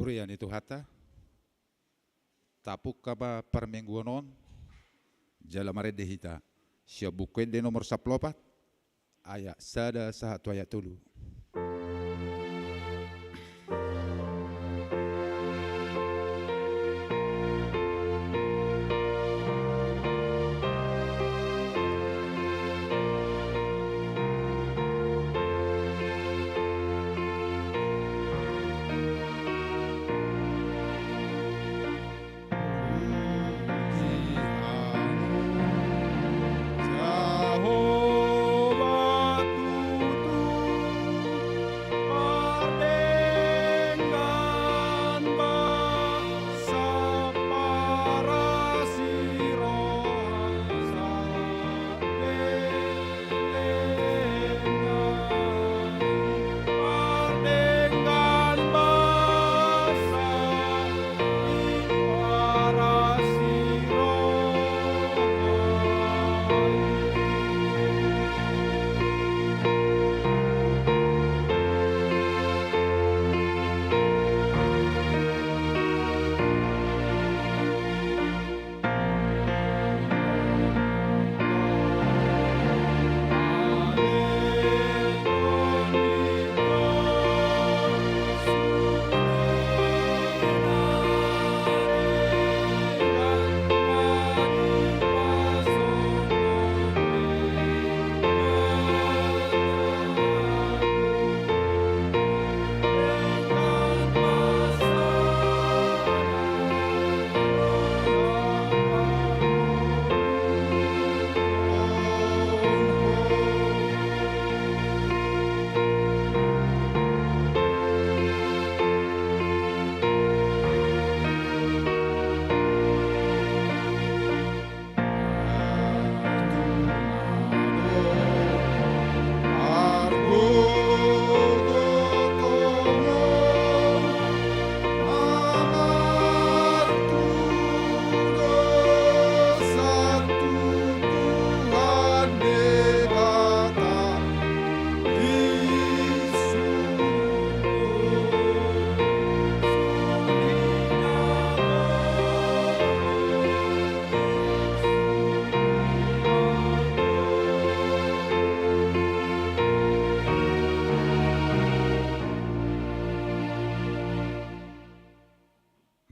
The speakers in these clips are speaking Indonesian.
hurian itu hata tapuk kaba permingguanon jala marede hita sia bukwende nomor 14 ayat sada satu ayat tulu.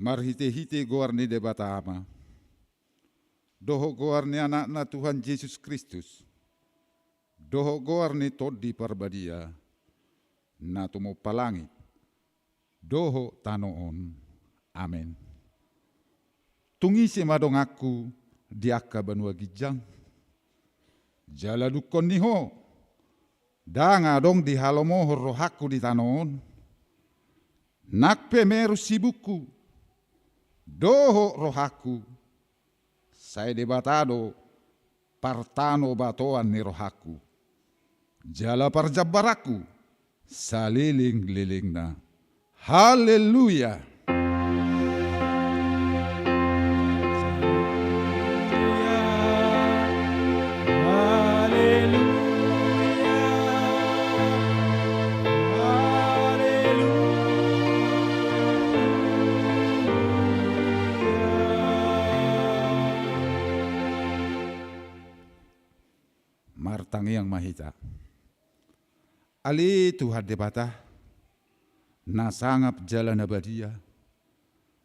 Marhite-hite goarni de batama. Doho goarni anak-anak Tuhan Yesus Kristus. Doho goarni todi parbadia. Natumo palangit. Doho tanoon. Amen. Tungisi madong aku diaka banua gijang. Jala dukon niho. Danga dong di halomo rohaku di tanoon. Nakpe meru sibuku. Doho rohaku, saya debatado partano batoan ni rohaku. Jala parjabaraku, saliling-liling na. Haleluya. Martangi yang mahita. Ali Tuhan debata, nasangap jala nabadia,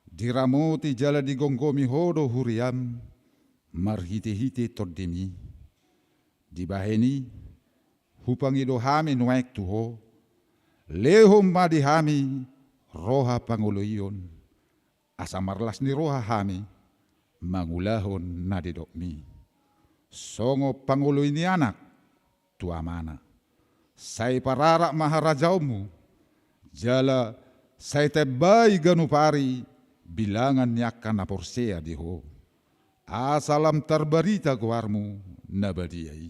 diramoti jala digonggomi hodo huriam, marhite-hite tordemi, dibaheni, hupangi dohami nuaik tuho, lehom madihami, roha panguloyon, asamarlas ni roha hami, mangulahon nadidokmi. Songo pangulo ini anak, tua mana. Saya pararak maharajaumu, jala saya tebai ganupari, bilangan nyakan aporsea diho. Asalam terberita guarmu nabadiai.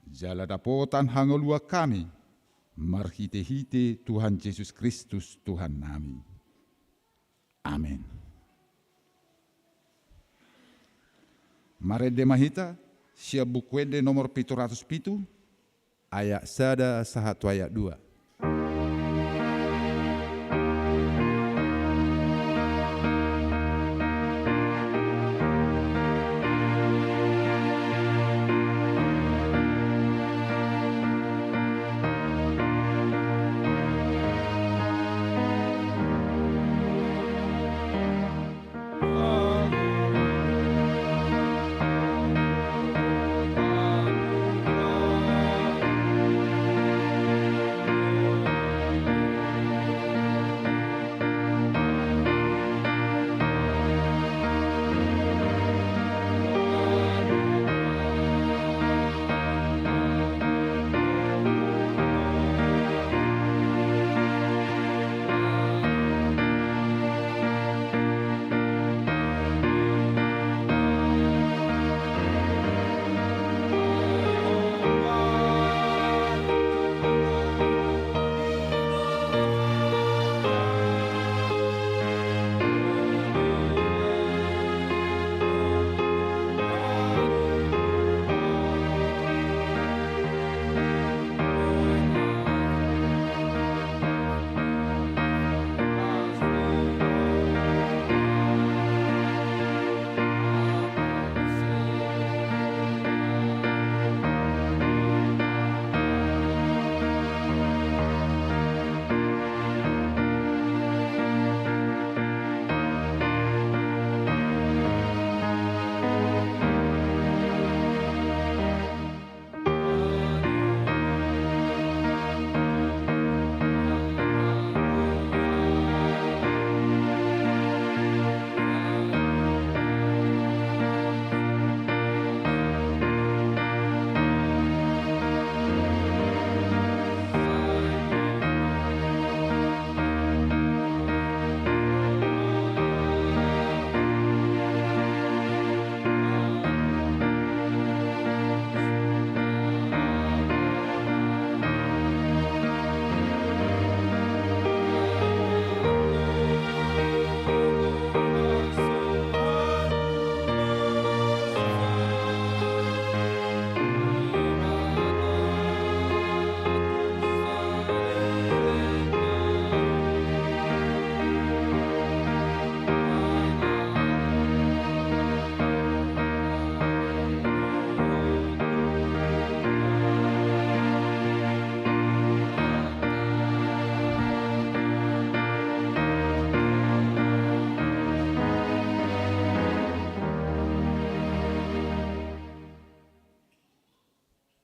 Jala dapotan hangolua kami, marhite-hite Tuhan Yesus Kristus Tuhan nami. Amin. Marede mahita, siap bukwede nomor 707, ayat sada satu ayat 2.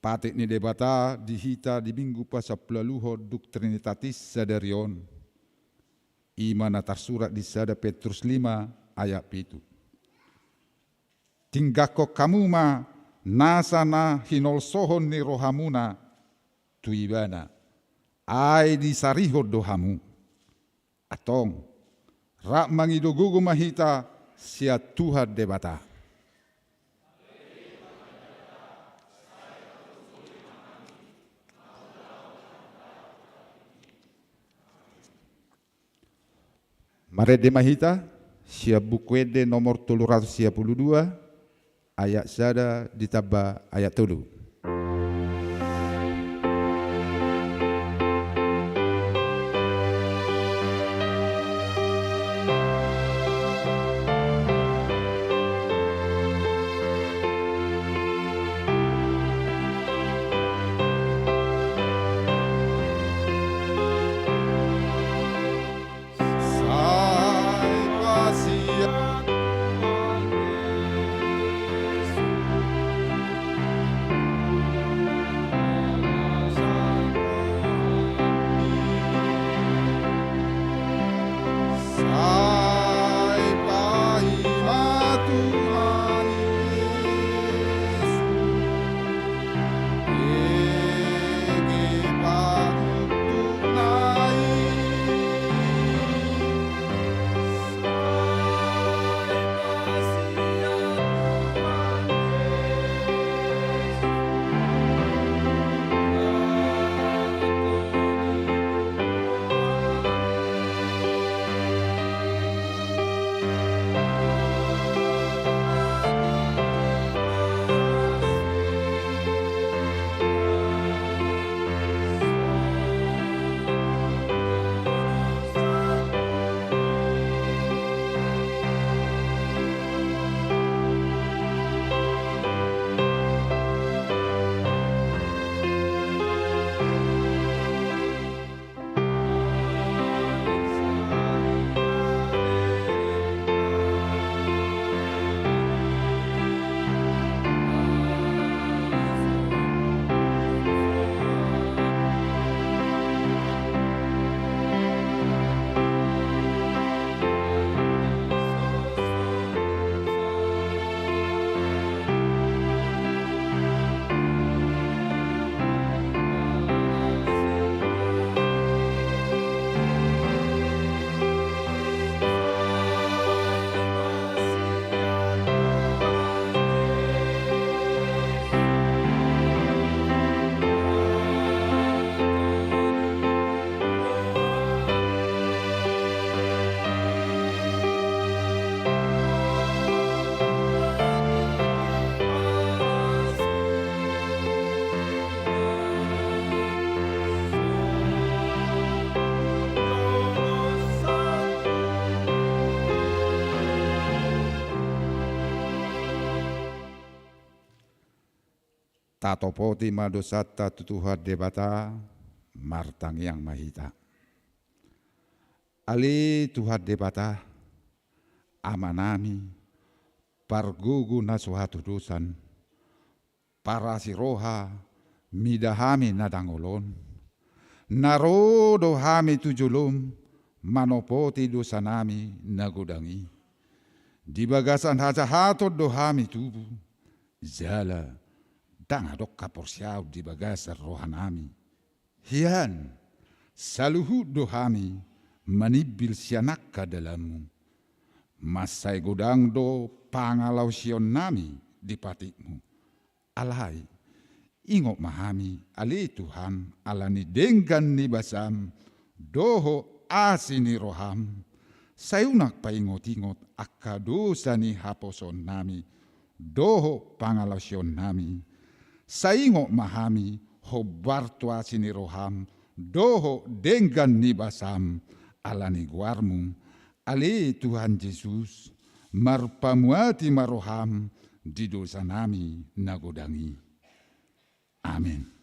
Patik ni debata dihita di minggu pasa pelaluho duk Trinitatis sadarion. Imana tersurat di sada Petrus 5 ayat 7. Tinggako kamu ma nasana hinol sohon ni rohamuna tuibana. Ai di sariho dohamu. Atong rak mangidogugu mahita sia Tuhan debata. Mare de mahita sia buku ede nomor 332 ayat sada ditambah ayat 3. Tatopoti madosata tutuhat debata martang yang mahita. Ali tuhat debata amanami pargugu na suatu dosan para siroha midahami nadangolon narodo hami tujulum manopoti dosanami nagudangi di bagasan haja hatod dohami tubuh zala dangadok kaporsiaw di bagasan rohanami hian saluhu dohami manibil sianak ka dalammu masai godang do pangalaw sion nami di patikmu alai ingok mahami ali Tuhan alani denggan ni basam doho asini roham sayunak paingot-ingot akadosa ni haposon nami doho pangalaw sion nami saingok mahami hobartu asini roham doho denggan ni basam alani guarmu ali Tuhan Yesus marpamuati maroham di dosa nami nagodangi. Amin.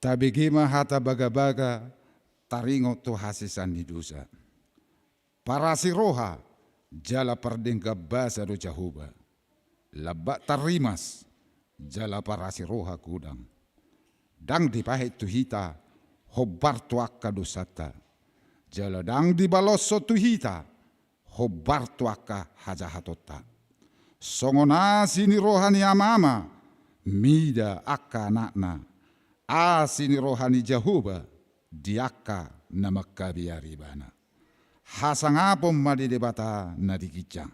Tabigima hata baga-baga taringo to hasisan ni dosa. Para si roha jala pardengka basa do jahuba. Labak tarimas jala para si roha kudang. Dang dipahit tuhita hobar tuaka dosata. Jala dang dibaloso tuhita hobar tuaka hajahatota. Songona sini rohani amama mida akka anakna. Asini rohani Jahuba diaka na makabiaribana. Hasangapom madidebata na dikicang.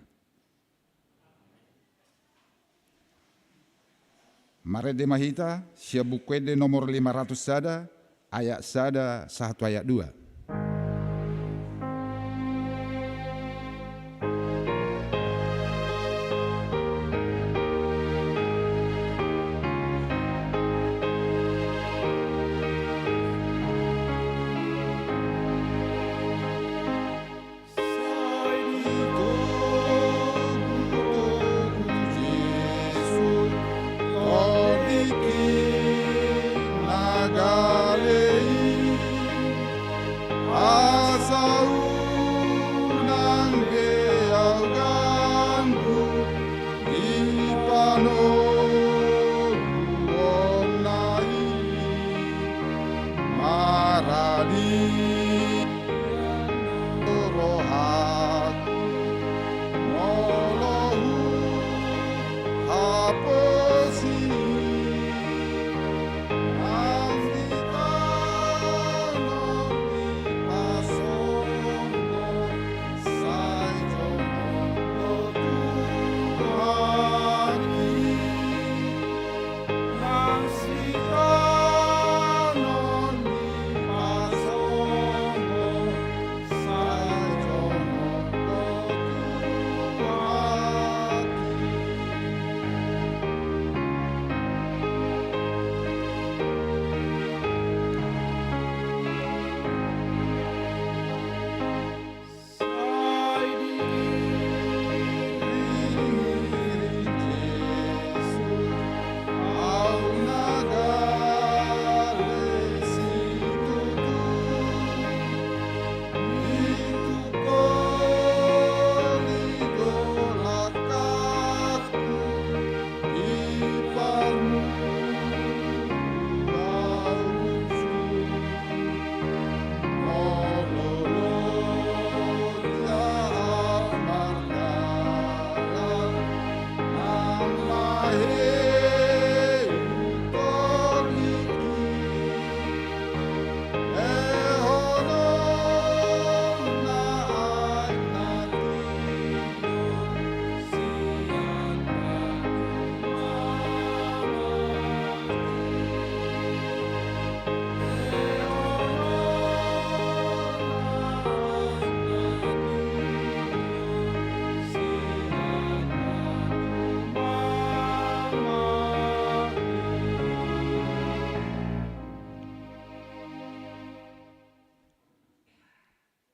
Marede mahita siya bukwede nomor 500 sada ayat sada 1 ayat 2.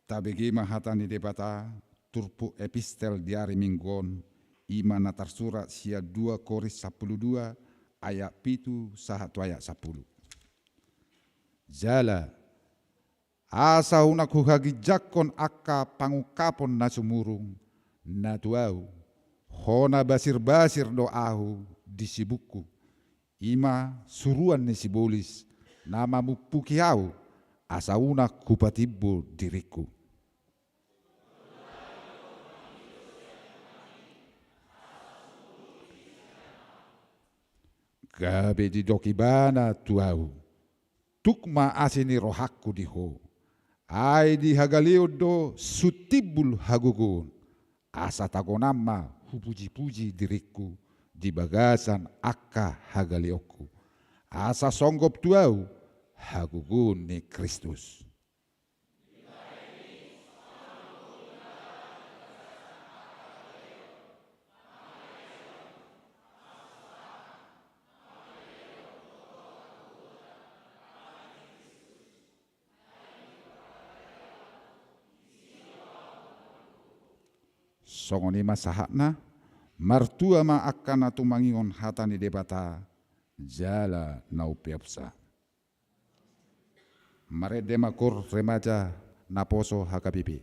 Tabegi mahatani debata turpu epistel diari minggon ima natar surat sia 2 Korintus 12 ayat 7 sahatu ayat 10. Jala asa unaku hagi jakon akka pangukapon na sumurung na tuau hona basir-basir doahu di sibuku ima suruan ni sibolis nama mupukiau asa unak kupatibu diriku. Gabe di dokibana tuau tukma asini rohaku diho ai di hagalio do sutibul hagugun asa tagonama hupuji-puji diriku di bagasan akka hagalioku asa songgop tuau hagugun ni Kristus. Songoni masahakna martua ma akana tumangion hatani debata jala nau piapsa. Mare demakur remaja naposo hakapipi.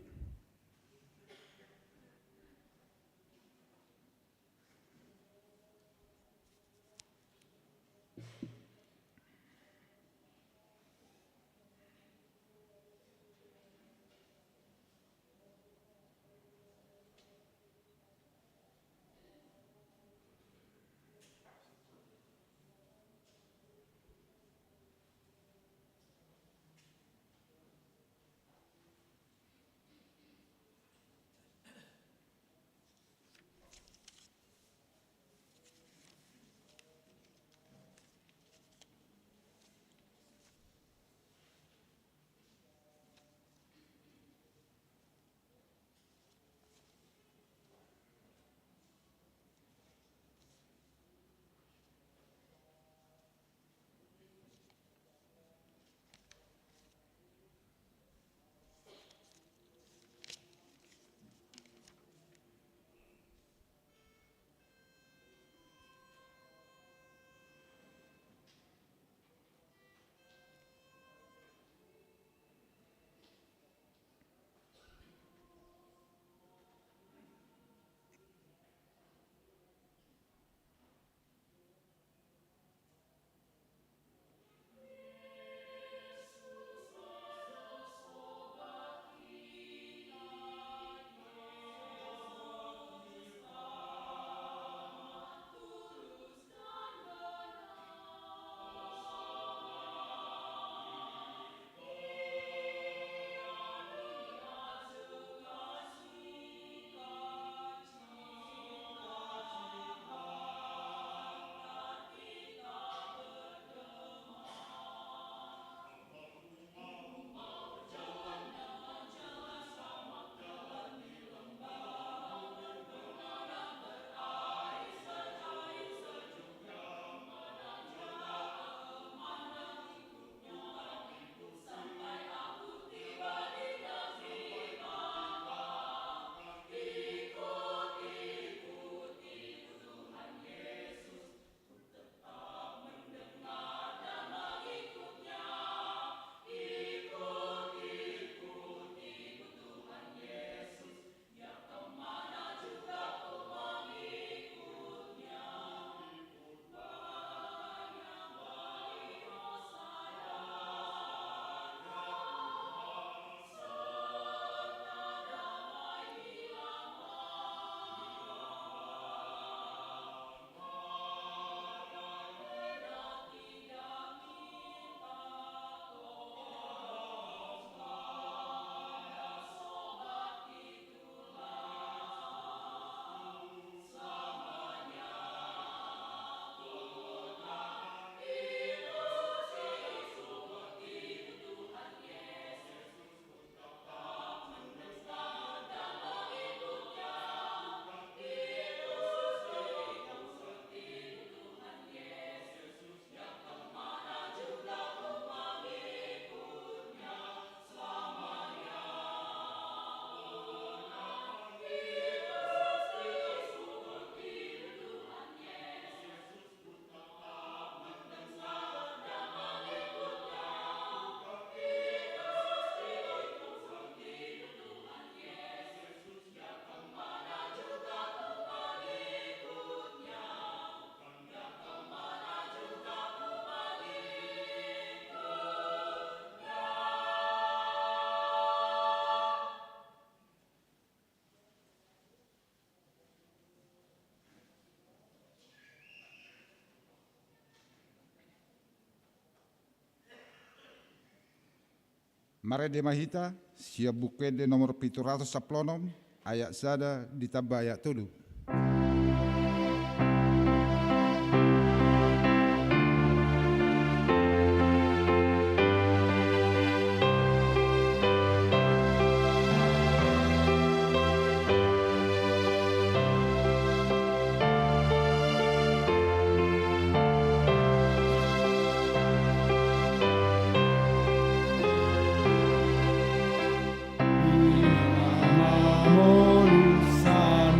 Mare de mahita, sia bukede nomor 710, ayat sada ditambah ayat 7. Molusan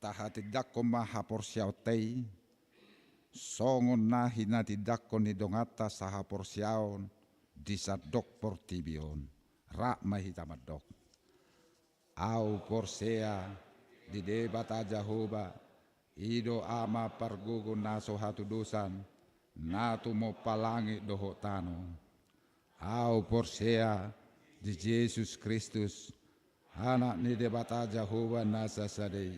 tahati dakko maha porsiau tei, songon nahi nati dakko ni dongata saha porsiaon, disadok portibion, rak mahitamadok. Au porsea di debata Jehovah, ido ama pargogo naso hatu dosan, natu mo palangi doho tano. Au porsea di Yesus Kristus, anak ni debata Jehovah nasa sadei,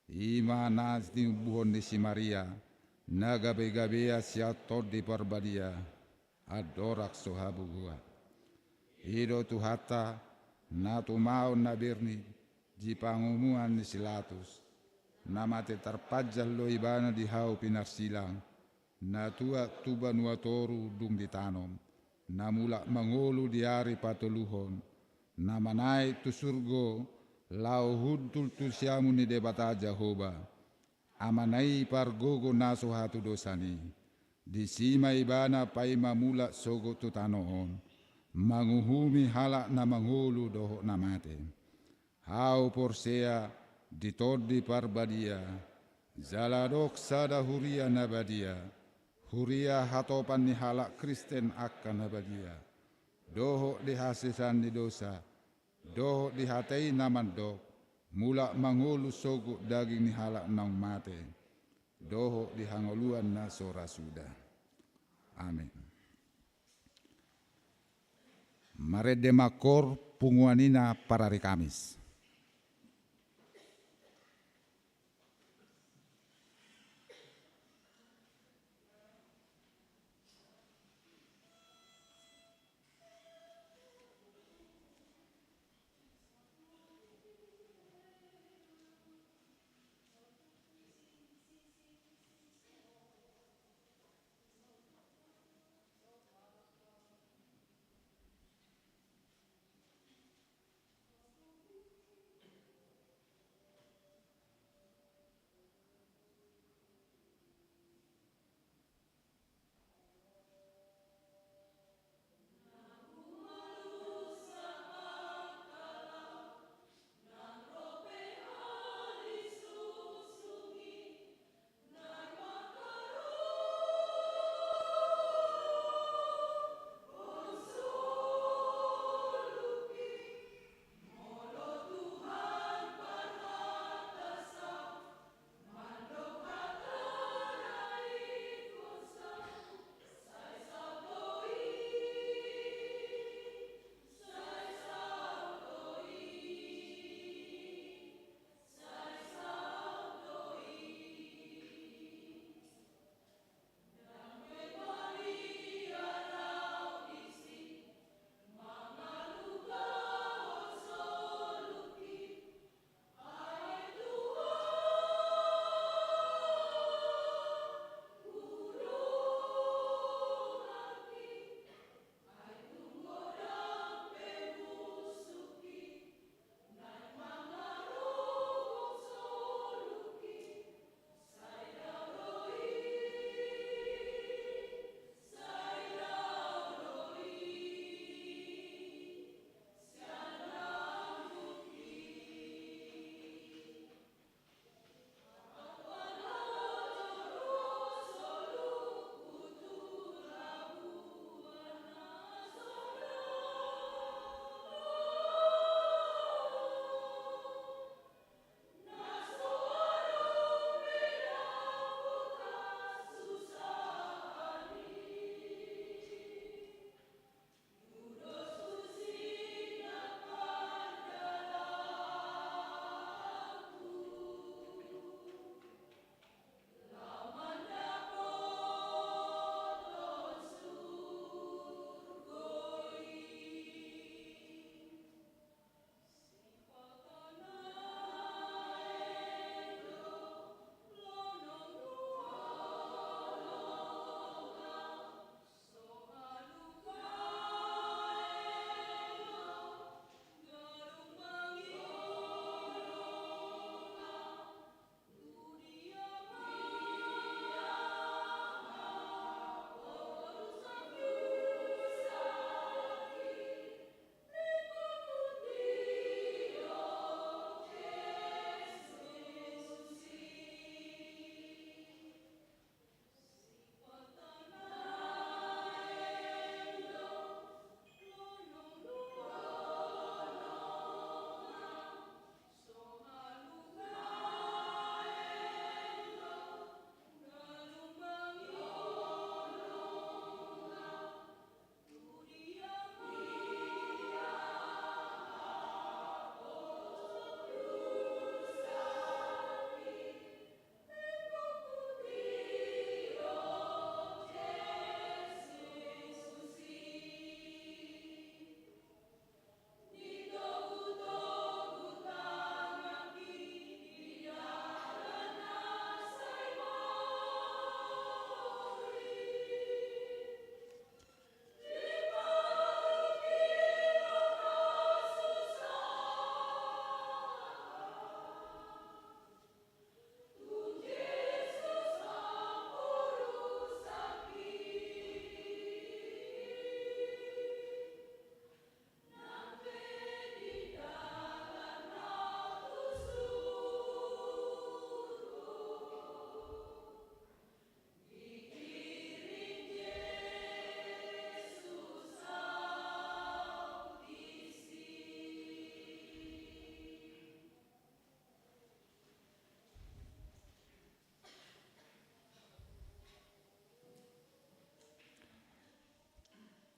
ima nasi buhon di si Maria, nagabe-gabea siatot di parbadia, adorak sohabu gua. Ido tuhata, natu mau nabirni, jipangumuan ni silatus, namate terpajal lo ibana di hau pinar silang, natua tuba nuatoru dung ditanom, namula mangolu diari patuluhon, namanai tu surgo, lau hudul tu siamu ni debata Jehovah, amanai pargogo naso hatu dosani, disima ibana paima mula sogo tu tanoon, manguhumi halak na mangolu doho namate. Hau porsea ditodi parbadia, zaladok sada huria nabadia, huria hatopan ni halak Kristen akan nabadia, doho dihasisan di dosa, doho dihatei namandok, mula mangolu sogo daging ni halak nang mate, doho dihangoluan na sora sudah. Amin. Marede makor punguanina para hari Kamis.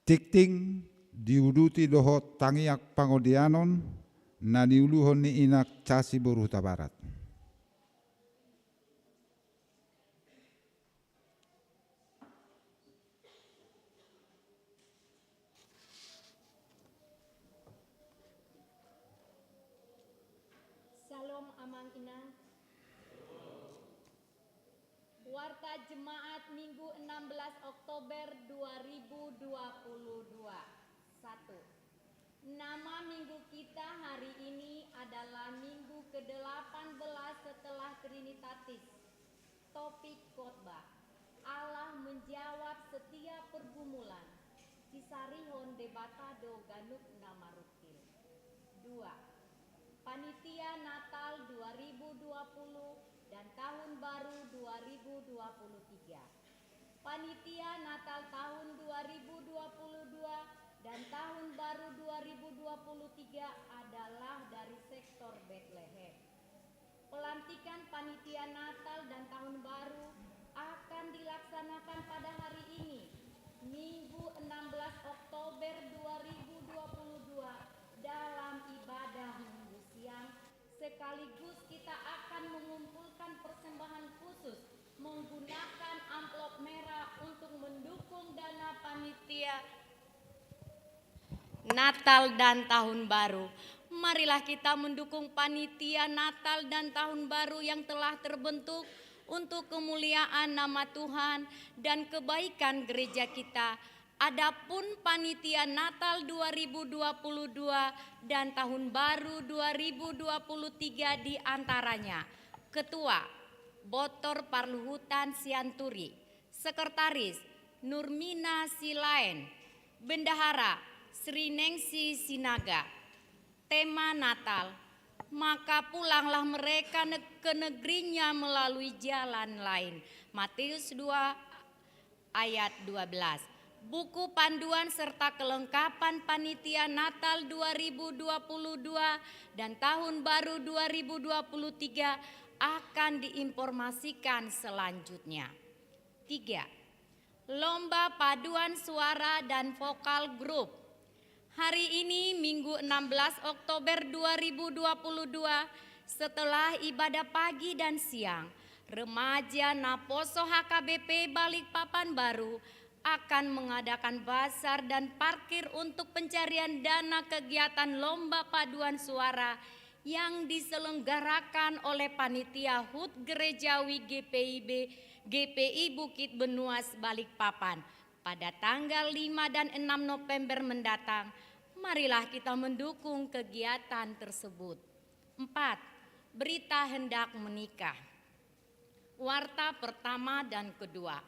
Tikting diuduti doho tangiak pangodianon na niuluhon ni inak casi Boruta Barat. Salam amang inang. Warta Jemaat Minggu 16 Oktober 2022. 1. Nama minggu kita hari ini adalah minggu ke-18 setelah Trinitatis. Topik khotbah. Allah menjawab setiap pergumulan. Kisarihon debatado ganuk nama rukil. 2. Panitia Natal 2020 dan Tahun Baru 2023. Panitia Natal tahun 2022 dan Tahun Baru 2023 adalah dari sektor Bethlehem. Pelantikan Panitia Natal dan Tahun Baru akan dilaksanakan pada hari ini, Minggu 16 Oktober 2022 dalam ibadah Minggu siang. Sekaligus kita akan mengumpulkan persembahan khusus menggunakan amplop merah untuk mendukung dana panitia Natal dan Tahun Baru. Marilah kita mendukung panitia Natal dan Tahun Baru yang telah terbentuk untuk kemuliaan nama Tuhan dan kebaikan gereja kita. Adapun panitia Natal 2022 dan Tahun Baru 2023 diantaranya: Ketua Botor Parluhutan Sianturi, Sekretaris Nurmina Silaen, Bendahara Sri Nengsi Sinaga. Tema Natal, maka pulanglah mereka ke negerinya melalui jalan lain. Matius 2 ayat 12. Buku panduan serta kelengkapan panitia Natal 2022 dan Tahun Baru 2023 akan diinformasikan selanjutnya. 3. Lomba paduan suara dan vokal grup. Hari ini Minggu 16 Oktober 2022 setelah ibadah pagi dan siang, remaja Naposo HKBP Balikpapan Baru akan mengadakan basar dan parkir untuk pencarian dana kegiatan lomba paduan suara yang diselenggarakan oleh Panitia HUT Gerejawi GPI Bukit Benuas Balikpapan pada tanggal 5 dan 6 November mendatang. Marilah kita mendukung kegiatan tersebut. 4. Berita hendak menikah. Warta pertama dan kedua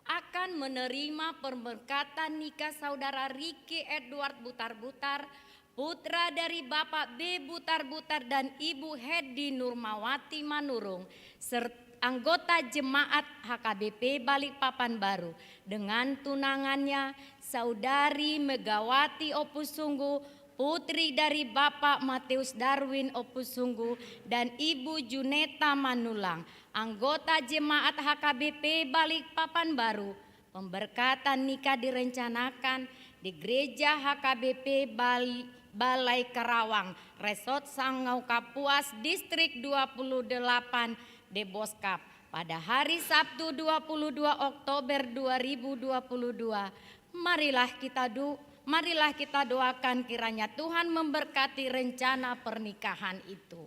akan menerima pemberkatan nikah saudara Ricky Edward Butar-Butar, putra dari Bapak B Butar-Butar dan Ibu Hedi Nurmawati Manurung, serta anggota jemaat HKBP Balikpapan Baru dengan tunangannya saudari Megawati Opusunggu, putri dari Bapak Matius Darwin Opusunggu dan Ibu Juneta Manulang, anggota jemaat HKBP Balikpapan Baru. Pemberkatan nikah direncanakan di Gereja HKBP Balai Karawang, Resort Sangau Kapuas, Distrik 28 Deboskap pada hari Sabtu 22 Oktober 2022. Marilah kita doakan kiranya Tuhan memberkati rencana pernikahan itu.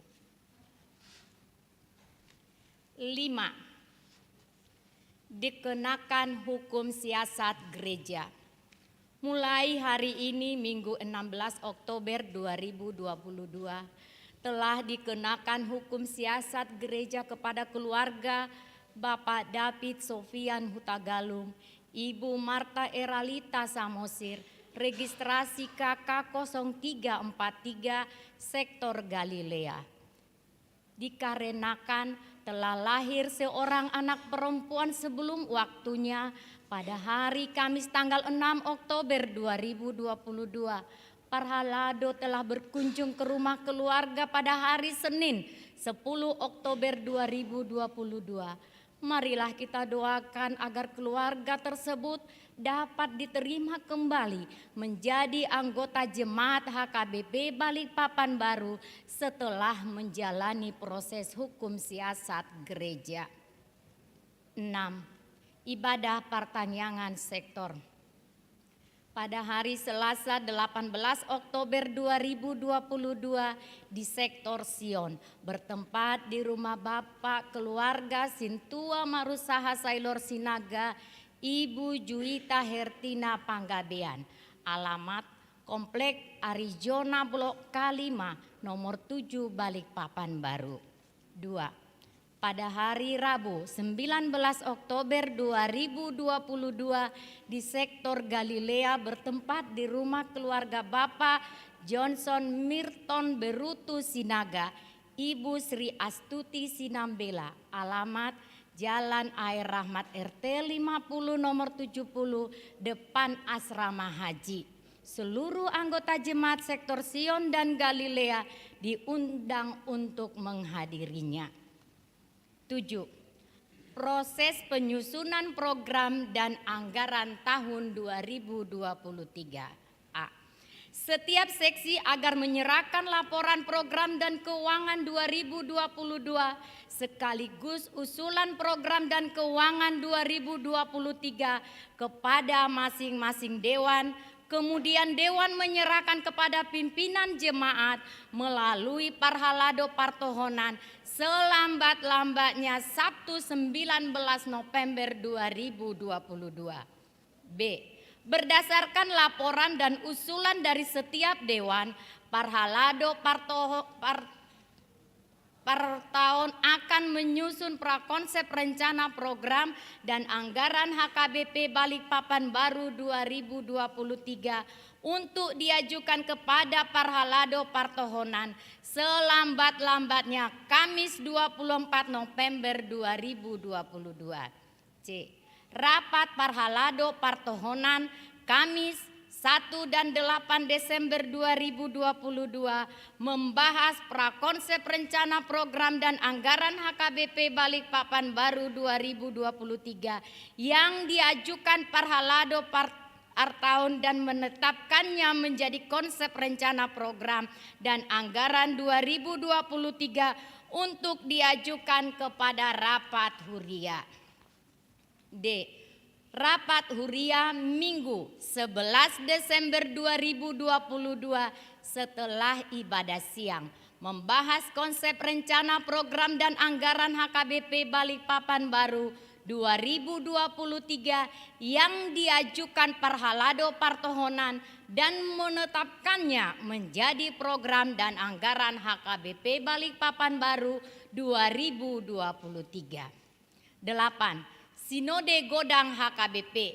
5. Dikenakan hukum siasat gereja. Mulai hari ini Minggu 16 Oktober 2022 telah dikenakan hukum siasat gereja kepada keluarga Bapak David Sofian Hutagalung, Ibu Marta Eralita Samosir, registrasi KK 0343 Sektor Galilea. Dikarenakan telah lahir seorang anak perempuan sebelum waktunya pada hari Kamis tanggal 6 Oktober 2022, Parhalado telah berkunjung ke rumah keluarga pada hari Senin 10 Oktober 2022. Marilah kita doakan agar keluarga tersebut dapat diterima kembali menjadi anggota jemaat HKBP Balikpapan Baru setelah menjalani proses hukum siasat gereja. 6. Ibadah pertanyaan sektor. Pada hari Selasa 18 Oktober 2022 di sektor Sion, bertempat di rumah Bapak keluarga Sintua Marusaha Sailor Sinaga, Ibu Juwita Hertina Panggabean, alamat Komplek Arizona Blok K5 nomor 7 Balikpapan Baru. 2. Pada hari Rabu 19 Oktober 2022 di sektor Galilea bertempat di rumah keluarga Bapak Johnson Mirton Berutu Sinaga, Ibu Sri Astuti Sinambela, alamat Jalan Air Rahmat RT 50 nomor 70 depan Asrama Haji. Seluruh anggota jemaat sektor Sion dan Galilea diundang untuk menghadirinya. 7. Proses penyusunan program dan anggaran tahun 2023. A. Setiap seksi agar menyerahkan laporan program dan keuangan 2022 sekaligus usulan program dan keuangan 2023 kepada masing-masing dewan. Kemudian dewan menyerahkan kepada pimpinan jemaat melalui Parhalado Partohonan selambat-lambatnya Sabtu 19 November 2022. B. Berdasarkan laporan dan usulan dari setiap dewan, Parhalado per tahun akan menyusun prakonsep rencana program dan anggaran HKBP Balikpapan Baru 2023 untuk diajukan kepada Parhalado Partohonan selambat-lambatnya Kamis 24 November 2022. C. Rapat Parhalado Partohonan Kamis 1 dan 8 Desember 2022 membahas prakonsep rencana program dan anggaran HKBP Balikpapan Baru 2023 yang diajukan Parhalado Artaun dan menetapkannya menjadi konsep rencana program dan anggaran 2023 untuk diajukan kepada Rapat Huria. D. Rapat Huria Minggu 11 Desember 2022 setelah ibadah siang membahas konsep rencana program dan anggaran HKBP Balikpapan Baru 2023 yang diajukan Parhalado Partohonan dan menetapkannya menjadi program dan anggaran HKBP Balikpapan Baru 2023. 8. Sinode Godang HKBP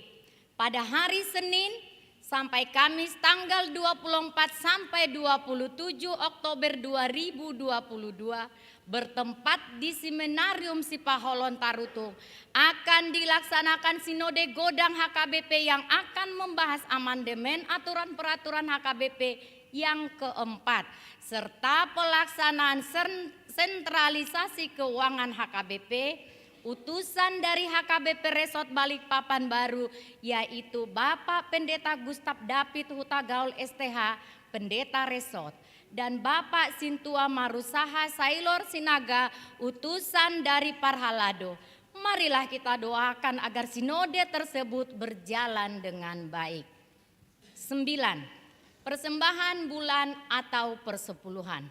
pada hari Senin sampai Kamis tanggal 24 sampai 27 Oktober 2022 bertempat di Seminarium Sipaholon Tarutung akan dilaksanakan Sinode Godang HKBP yang akan membahas amandemen aturan peraturan HKBP yang keempat serta pelaksanaan sentralisasi keuangan HKBP. Utusan dari HKBP Resort Balikpapan Baru yaitu Bapak Pendeta Gustaf David Hutagaul STH, Pendeta Resort, dan Bapak Sintua Marusaha Sailor Sinaga, utusan dari Parhalado. Marilah kita doakan agar sinode tersebut berjalan dengan baik. 9. Persembahan bulan atau persepuluhan.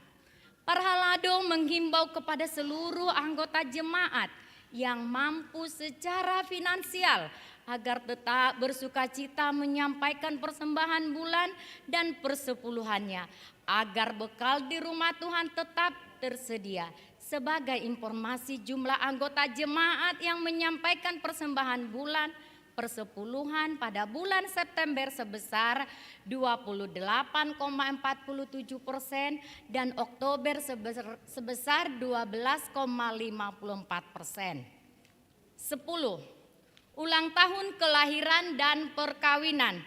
Parhalado menghimbau kepada seluruh anggota jemaat yang mampu secara finansial agar tetap bersukacita menyampaikan persembahan bulan dan persepuluhannya agar bekal di rumah Tuhan tetap tersedia. Sebagai informasi, jumlah anggota jemaat yang menyampaikan persembahan bulan persepuluhan pada bulan September sebesar 28,47% dan Oktober sebesar 12,54%. 10. Ulang tahun kelahiran dan perkawinan.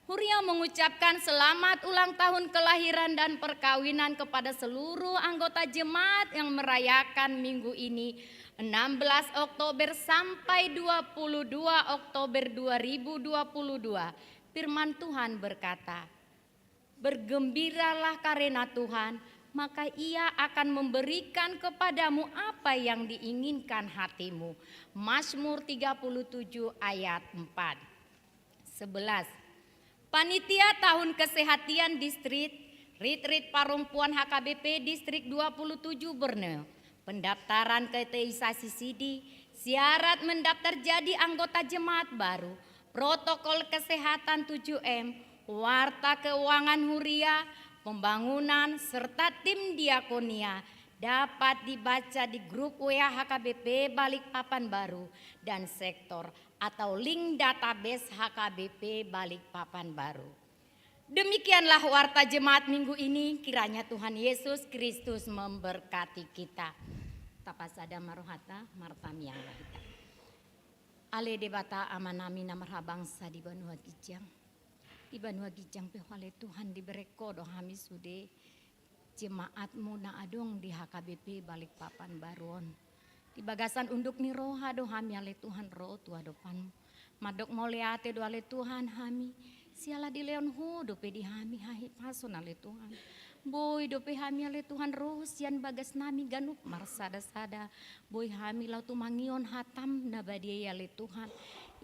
Huria mengucapkan selamat ulang tahun kelahiran dan perkawinan kepada seluruh anggota jemaat yang merayakan minggu ini 16 Oktober sampai 22 Oktober 2022, firman Tuhan berkata, "Bergembiralah karena Tuhan, maka Ia akan memberikan kepadamu apa yang diinginkan hatimu." Mazmur 37 ayat 4. 11. Panitia Tahun Kesehatan Distrik Retreat Perempuan HKBP Distrik 27 Borneo. Pendaftaran ke TISasi Sidi, syarat mendaftar jadi anggota jemaat baru, protokol kesehatan 7M, warta keuangan huria, pembangunan, serta tim diakonia dapat dibaca di grup WA HKBP Balikpapan Baru dan sektor atau link database HKBP Balikpapan Baru. Demikianlah warta jemaat minggu ini, kiranya Tuhan Yesus Kristus memberkati kita. Tapasada marohata martamiang lahita. Ale debata amanami namarha bangsa di Banua Gijang. Di Banua Gijang pehwale Tuhan dibereko doh hami sude jemaatmu na adong di HKBP Balikpapan Baruon. Di bagasan unduk ni roha doh hami ale Tuhan roh tua dopan. Madok moleate do ale Tuhan hami. Siala di leon ho dope di hami hahi pason ale Tuhan. Boy dope hami ale Tuhan roh sian bagas nami ganup marsada-sada. Boy hami lau tumangion hatam nabadi ale Tuhan.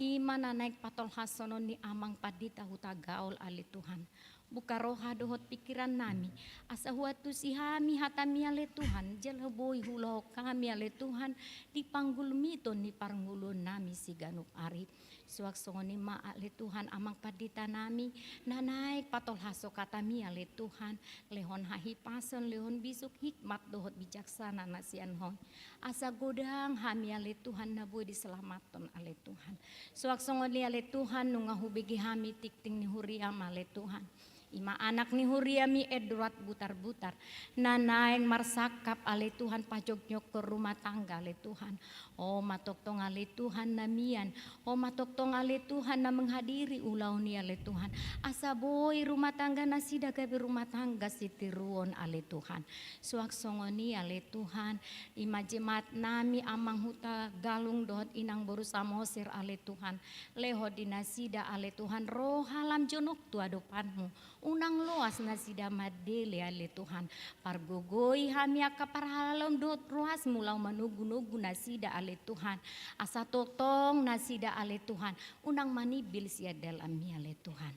Imana naik patol hasonon ni amang padita huta gaul ale Tuhan. Buka roha dohot pikiran nami. Asa huatu si hami hatami ale Tuhan. Jala boy hulau kami ale Tuhan. Di panggul miton ni parngulun nami si ganup arif. Suak songoni ma ale Tuhan amang padita nami. Na naik patol haso katami ale Tuhan. Lehon hahi pason lehon bisuk hikmat dohot bijaksana nasian hon. Asa godang hami ale Tuhan na boy diselamaton ale Tuhan. Suak songoni ale Tuhan nunga hubigi hami tikting ni huriam ale Tuhan. Ima anak ni huriami Edward butar-butar. Nanaeng marsakap ale Tuhan pajok-nyok ke rumah tangga ale Tuhan. Oh matoktong ale Tuhan namian. Oh matoktong ale Tuhan na menghadiri ulau ni ale Tuhan. Asa boy rumah tangga nasida gabi rumah tangga sitiruon ale Tuhan. Suak songoni ale Tuhan. Ima jemaat nami amang huta galung dohot inang boru samosir ale Tuhan. Leho dinasida ale Tuhan. Roh halam jonok tua dopanmu. Unang loas nasida madele ale Tuhan. Pargogoi hami akaparhalom dot ruas mulau manugu-nugu nasida ale Tuhan. Asa totong nasida ale Tuhan. Unang manibil sia dalam ale Tuhan.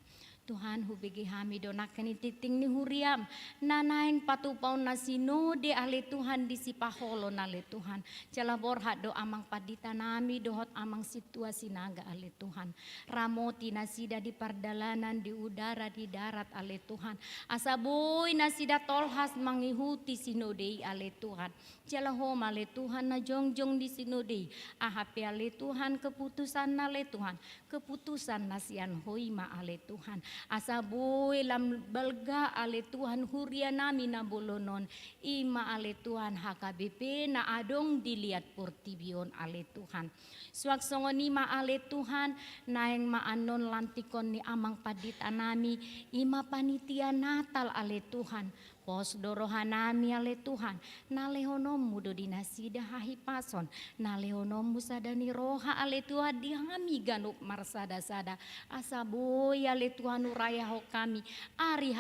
Tuhan hubigi hami donakan titing ni huriam. Nanaing patupau nasino de ale Tuhan disipaholo ale Tuhan. Jala borhat do amang padita nami dohot amang situasi naga ale Tuhan. Ramoti nasida di pardalanan di udara di darat ale Tuhan. Asa boy nasida tolhas mangihuti sinodei ale Tuhan. Jala hom ale Tuhan na jongjong di sinodei. Ahapi ale Tuhan keputusan ale Tuhan. Keputusan nasian hoima ale Tuhan. Asa boy lam balga ale Tuhan huria nami na bolonon. Ima ale Tuhan HKBP na adong dilihat portibion ale Tuhan. Suak songoni ma ale Tuhan naeng maanon lantikon ni amang padita nami. Ima panitia Natal ale Tuhan. Pos dorohan nami ale Tuhan. Nalehonom mudo dinasida hahi pason. Nalehonom musadani roha ale Tuhan dihami ganup marsada-sada. Asa boy ale Tuhan uraya ho kami. Ari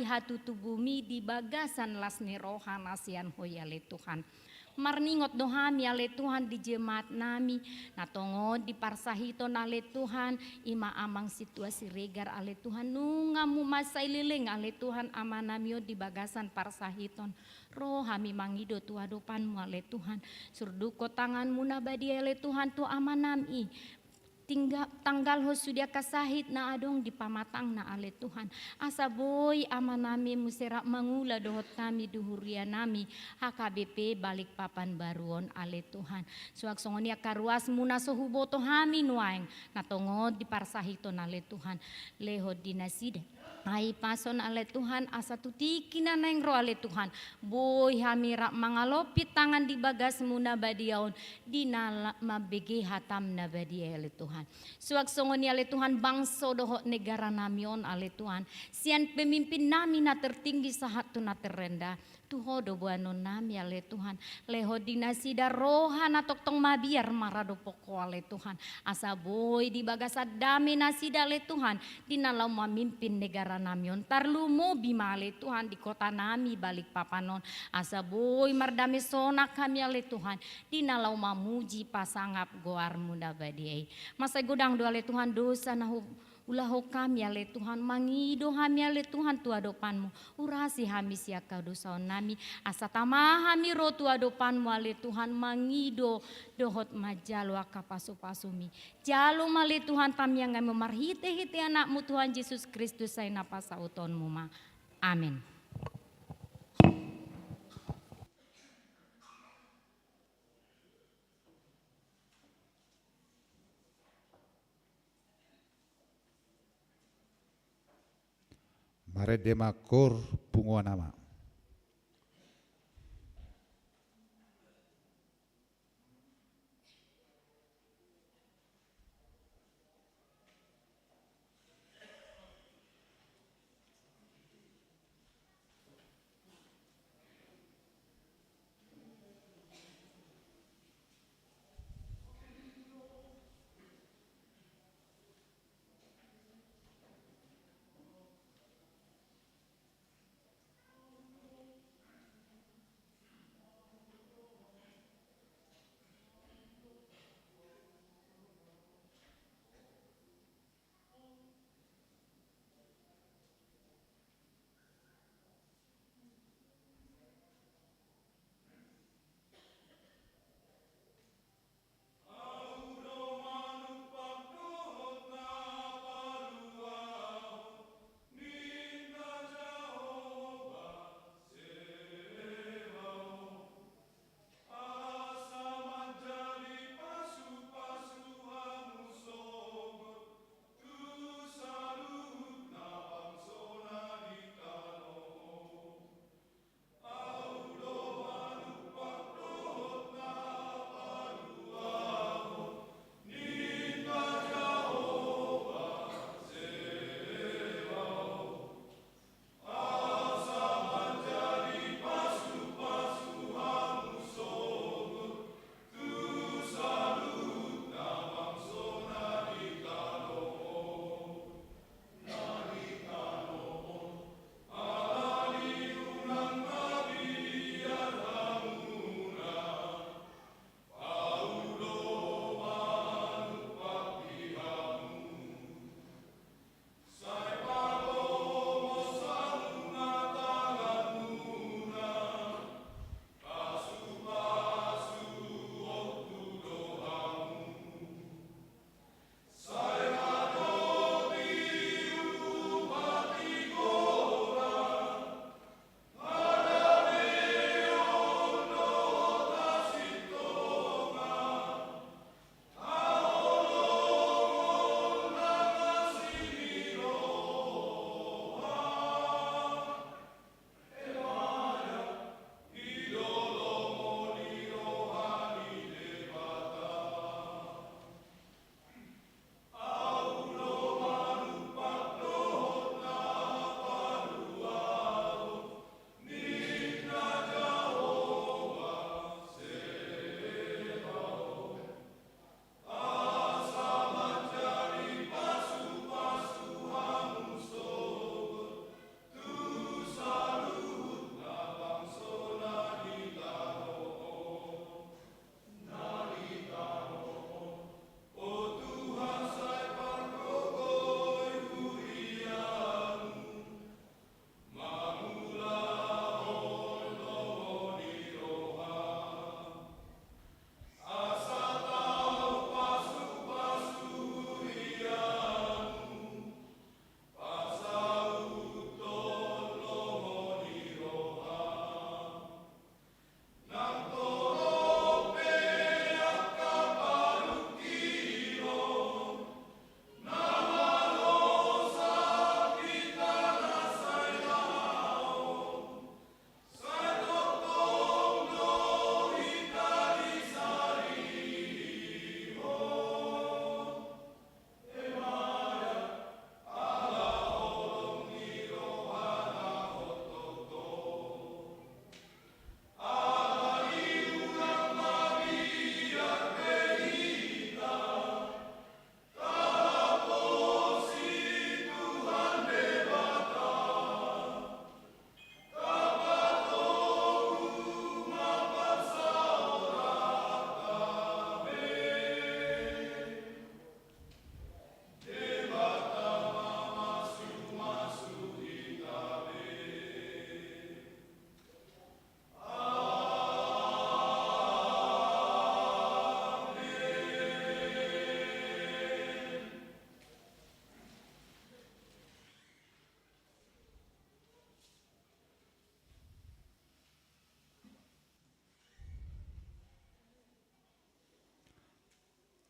hatutu bumi di bagasan lasni roha nasian hoy ale Tuhan. Marningot dohami ale Tuhan di jemaat nami. Natongod di parsahiton ale Tuhan. Ima amang situasi regar ale Tuhan. Nungamu masay liling ale Tuhan amanamyo di bagasan parsahiton. Roh hami mangido tua dopanmu ale Tuhan. Surduko tanganmu nabadi ale Tuhan tu amanami. Tanggal ho sudia kasahit na adong di pamatang na ale Tuhan. Asa boy amanami musera mangula dohot kami duhuria nami HKBP Balikpapan Baruon ale Tuhan. Suak songonia karuas muna sohuboto hami nuaeng natongod di parsahiton ale Tuhan. Leho dinasida. Hai pason ale Tuhan asa tutiki na naeng ro ale Tuhan. Boy hamira mangalopit tangan di bagas muna badiaon di nala mabege hatam na badia ale Tuhan. Suak songoni ale Tuhan bangso dohot negara namion ale Tuhan. Sian pemimpin nami na tertinggi sahat tu na terendah. Tuho do buano nami ale Tuhan. Leho dinasida rohana tok tong mabiar marado poko ale Tuhan. Asa boy di bagasa dami nasida ale Tuhan. Dinalau memimpin negara nami. Tarlumo bima ale Tuhan di kota nami balik papanon. Asa boy mardame sonak kami ale Tuhan. Dinalau mamuji pasangap goar muda badiai. Masa godang do ale Tuhan dosa nahu ulaho kami ale Tuhan, mangido kami ale Tuhan tua dopanmu. Urasi kami siaka dosa nami, asa tamah kami ro tua dopanmu ale Tuhan, mangido dohot majalo akapasu-pasumi. Jalo male Tuhan tam yang memarhite-hite anakmu Tuhan Yesus Kristus saya napasa utonmu ma. Amin. Mare demakur punguan nama.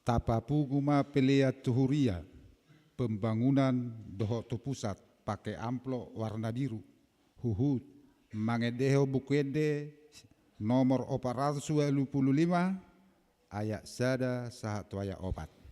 Tapapuguma pelea tuhuria, pembangunan dohoto pusat pakai amplop warna biru, huhut, mangedeho bukuende nomor 425, ayat sada satu ayat 4.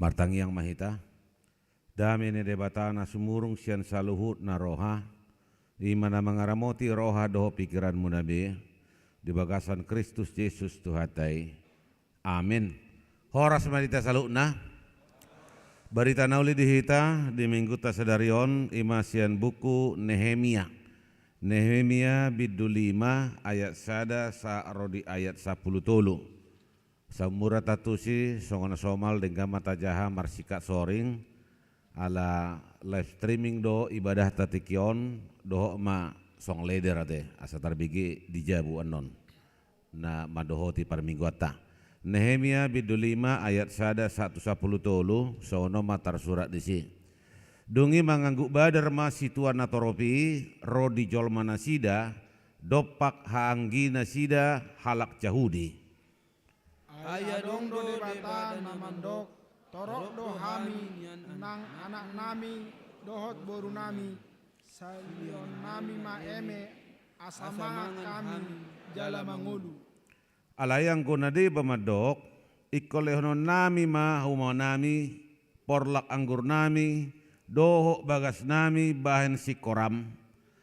Martangi yang mahita, dami ne debatana sumurung sian saluhut na roha, imana mangaramoti roha doho pikiran munabe, di bagasan Kristus Yesus Tuhatai. Amin. Horas marita salukna, barita nauli dihita di minggu tasadarion imasian buku Nehemia. Nehemia bidul 5 ayat sada sa rodi ayat 10 tolu. Samura tatusi songona somal dengan mata jaha marsika soring ala live streaming do ibadah tatikion doho ma song leder ate asa tarbigi dijabu anon na madohoti par mingguata. Nehemia bidul 5 ayat sada 110 tolu sono matar surat disi. Dungi manganggu badar ma situan natoropi rodi jolma nasida dopak haanggi nasida halak jahudi. Aya dong do debata namandok torok do hami nang anak nami dohot boru nami salion nami maeme asama kami jala mangulu. Alayang kunadi bamadok ikolehonon nami ma huma nami porlak anggur nami doho bagas nami bahen sikoram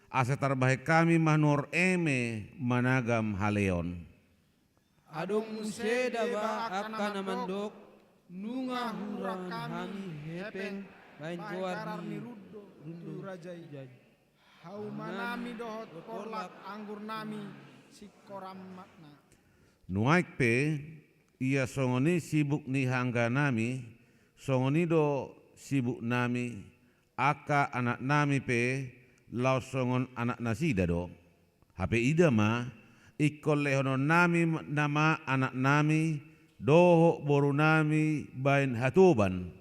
asetar bahe kami manur eme managam haleon. Adong museda ba akan namandok nunga hurang kami hepeng bain goar ni rundu rajai hauma nami dohot porlak anggur nami sikoram makna. Nuaik pe ia songoni sibuk ni hangga nami songoni do sibuk nami aka anak nami pe lau songon anak nasida do hape ida ma ikol lehono nami nama anak nami doho boru nami bain hatuban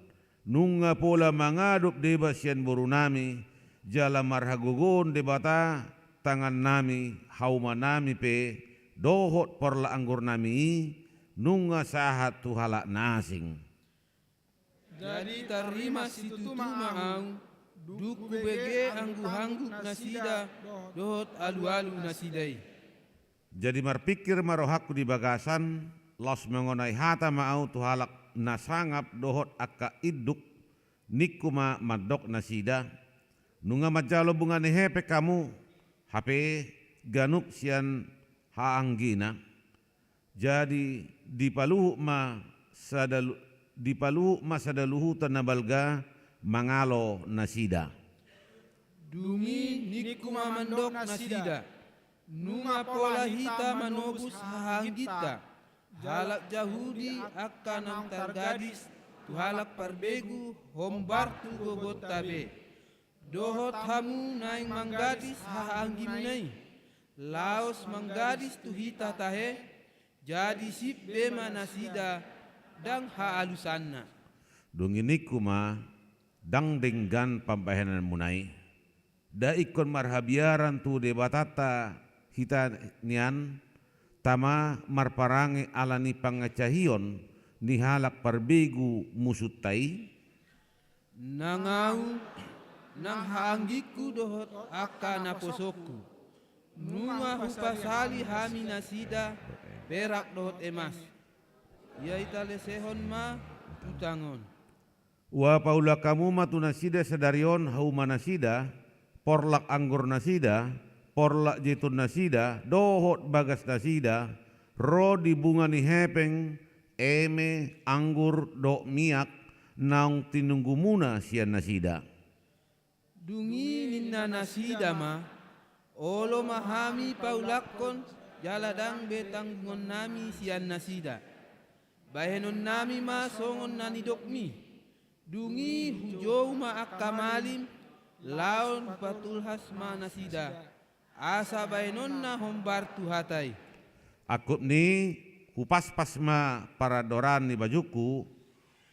nunga pola mangadup deba sian boru nami jala marhagugun debata tangan nami hauma nami pe dohot porla anggur nami nunga sahat tuhala nasing. Jadi tarima situ maang duku bege anggu hangguk nasida dohot alu-alu nasidai. Jadi marpikir marohaku di bagasan los mengonai hata mau tuhalak nasangap dohot akka iduk nikuma madok nasida nunga majalo bunga hepe kamu hape ganuk sian haanggina jadi dipaluhu ma sadaluhu tanabalga mangalo nasida dungi nikuma mandok nasida nunga pola hita manobus hahanggita halak jahudi akan antar gadis tu halak parbegu hombar tu gobot tabe dohot hamu naing manggadis hahanggim nai laos manggadis tu hita tahe jadi sip bema nasida dang haalusanna dunginikuma dang denggan pambahanan munai da ikon marhabiaran tu debatata hita nian tama marparangi alani pangacahion ni halak parbegu musutai nangau nang haanggiku dohot akan aposoku nunga hupasali hami nasida perak dohot emas ya itale sehon ma tutangon wa paula kamu matu nasida sedarion hauma nasida porlak anggur nasida porlak jitun nasida dohot bagas nasida rodi bunga ni hepeng eme anggur do miak naung tinunggu muna sian nasida dungi ninna nasida ma olo mahami paulakon jaladang betang ngon nami sian nasida bahenon nami ma songon nanidokmi dungi hujau ma akamalim laon patulhas ma nasida asa bahenon na hombar tuhatai akut ni hupas pasma para doran ni bajuku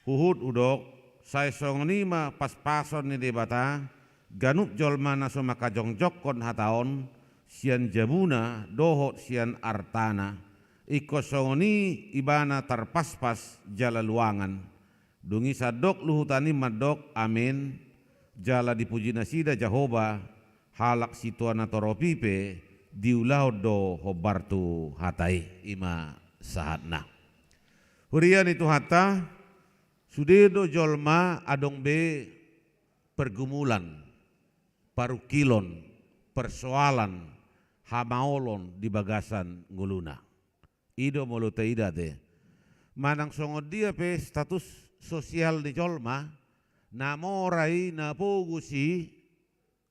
huhud udok saya songoni ma pas-pason ni debata ganup jolma naso maka jongjokon hataon sian jabuna dohot sian artana iko songoni ibana tarpas-pas jala luangan dungi sadok luhutani madok amin jala dipuji nasida Jehovah halak situana toropipe diulau do hobartu hatai ima sahatna hurian itu hatta Sudedo jolma adong be pergumulan, parukilon, persoalan, hamaolon di bagasan nguluna. Ido molo taida de. Manang songod dia pe status sosial di jolma, namorai na pogusi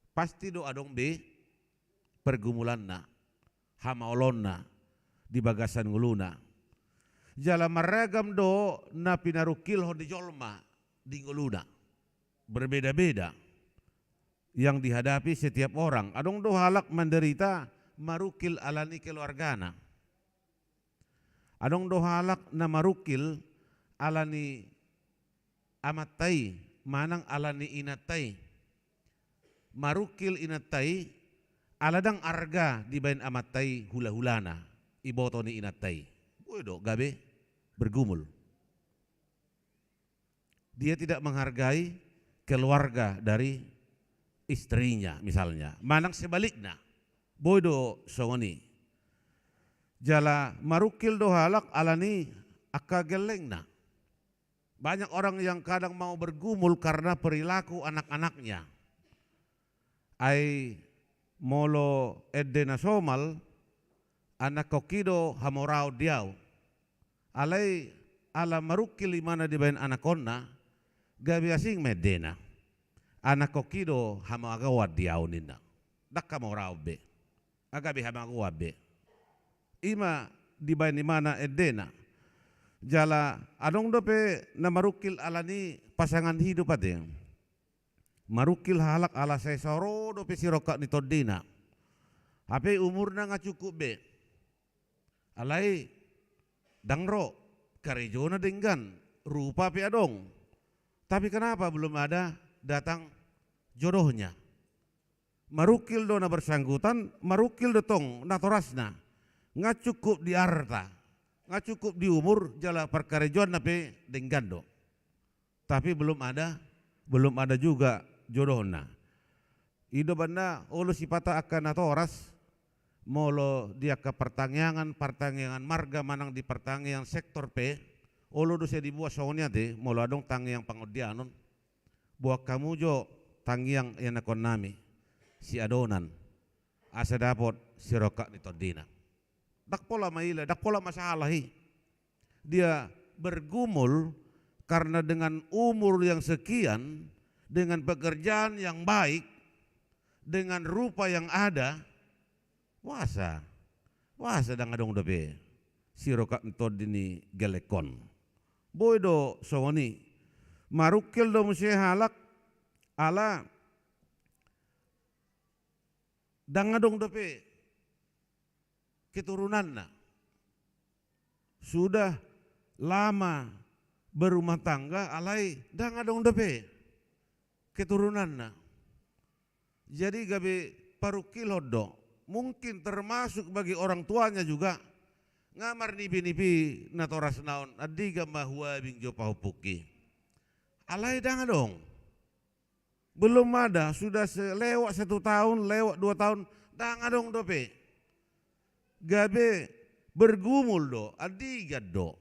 pasti do adong be pergumulan na, hamaolon na di bagasan nguluna. Jala maragam do na pinarukil ho di jolma di nguluna. Berbeda-beda yang dihadapi setiap orang. Adong do halak menderita marukil alani keluargana. Adong do halak na marukil alani amatai, manang alani inatai. Marukil inatai aladang arga di bain amatai hula-hulana. Iboto ni inatai. Udo gabe bergumul. Dia tidak menghargai keluarga dari istrinya misalnya. Manang sebaliknya. Bodo songoni. Jala marukil do halak alani akka gelengna. Banyak orang yang kadang mau bergumul karena perilaku anak-anaknya. Ai molo edena somal anak kokido hamorao diau. Alai ala marukil imana di bain anakonna gabi asing medena. Anak kokido hamagawad diau nina. Dakka morao be. Agabi hamagawad be. Ima di bain imana edena. Jala adong dope na marukil alani pasangan hidup ate. Marukil halak ala sesoro dope siroka ni todina. Ape umurna nga cukup be. Alai dangro karejona denggan rupa pe adong. Tapi kenapa belum ada datang jodohnya? Marukil do na bersangkutan, marukil do tong natorasna. Nga cukup di arta, nga cukup di umur jala perkarejoan na pe denggan do. Tapi belum ada juga jodohna. Ido banda olo sipata akan natoras molo dia ke pertangyangan marga manang di pertangyangan sektor P olo do se dibuat soalnya te molo adong tangyang pangodianon buat kamu jo tangyang yang nakon nami si adonan asa dapot si roka ni todina dak pola maila dak pola masalahi dia bergumul karena dengan umur yang sekian dengan pekerjaan yang baik dengan rupa yang ada wasa dang adong dope siroka entod dini gelekon boydo songoni marukil do musi halak ala dang adong dope keturunan na sudah lama berumah tangga alai dang adong dope keturunan na jadi gabe parukil hodo mungkin termasuk bagi orang tuanya juga ngamar nipi-nipi natoras naon adiga mahua bing jo pahupuki alai dang dong belum ada sudah lewat 1 tahun lewat 2 tahun dang dong dope gabe bergumul do adiga do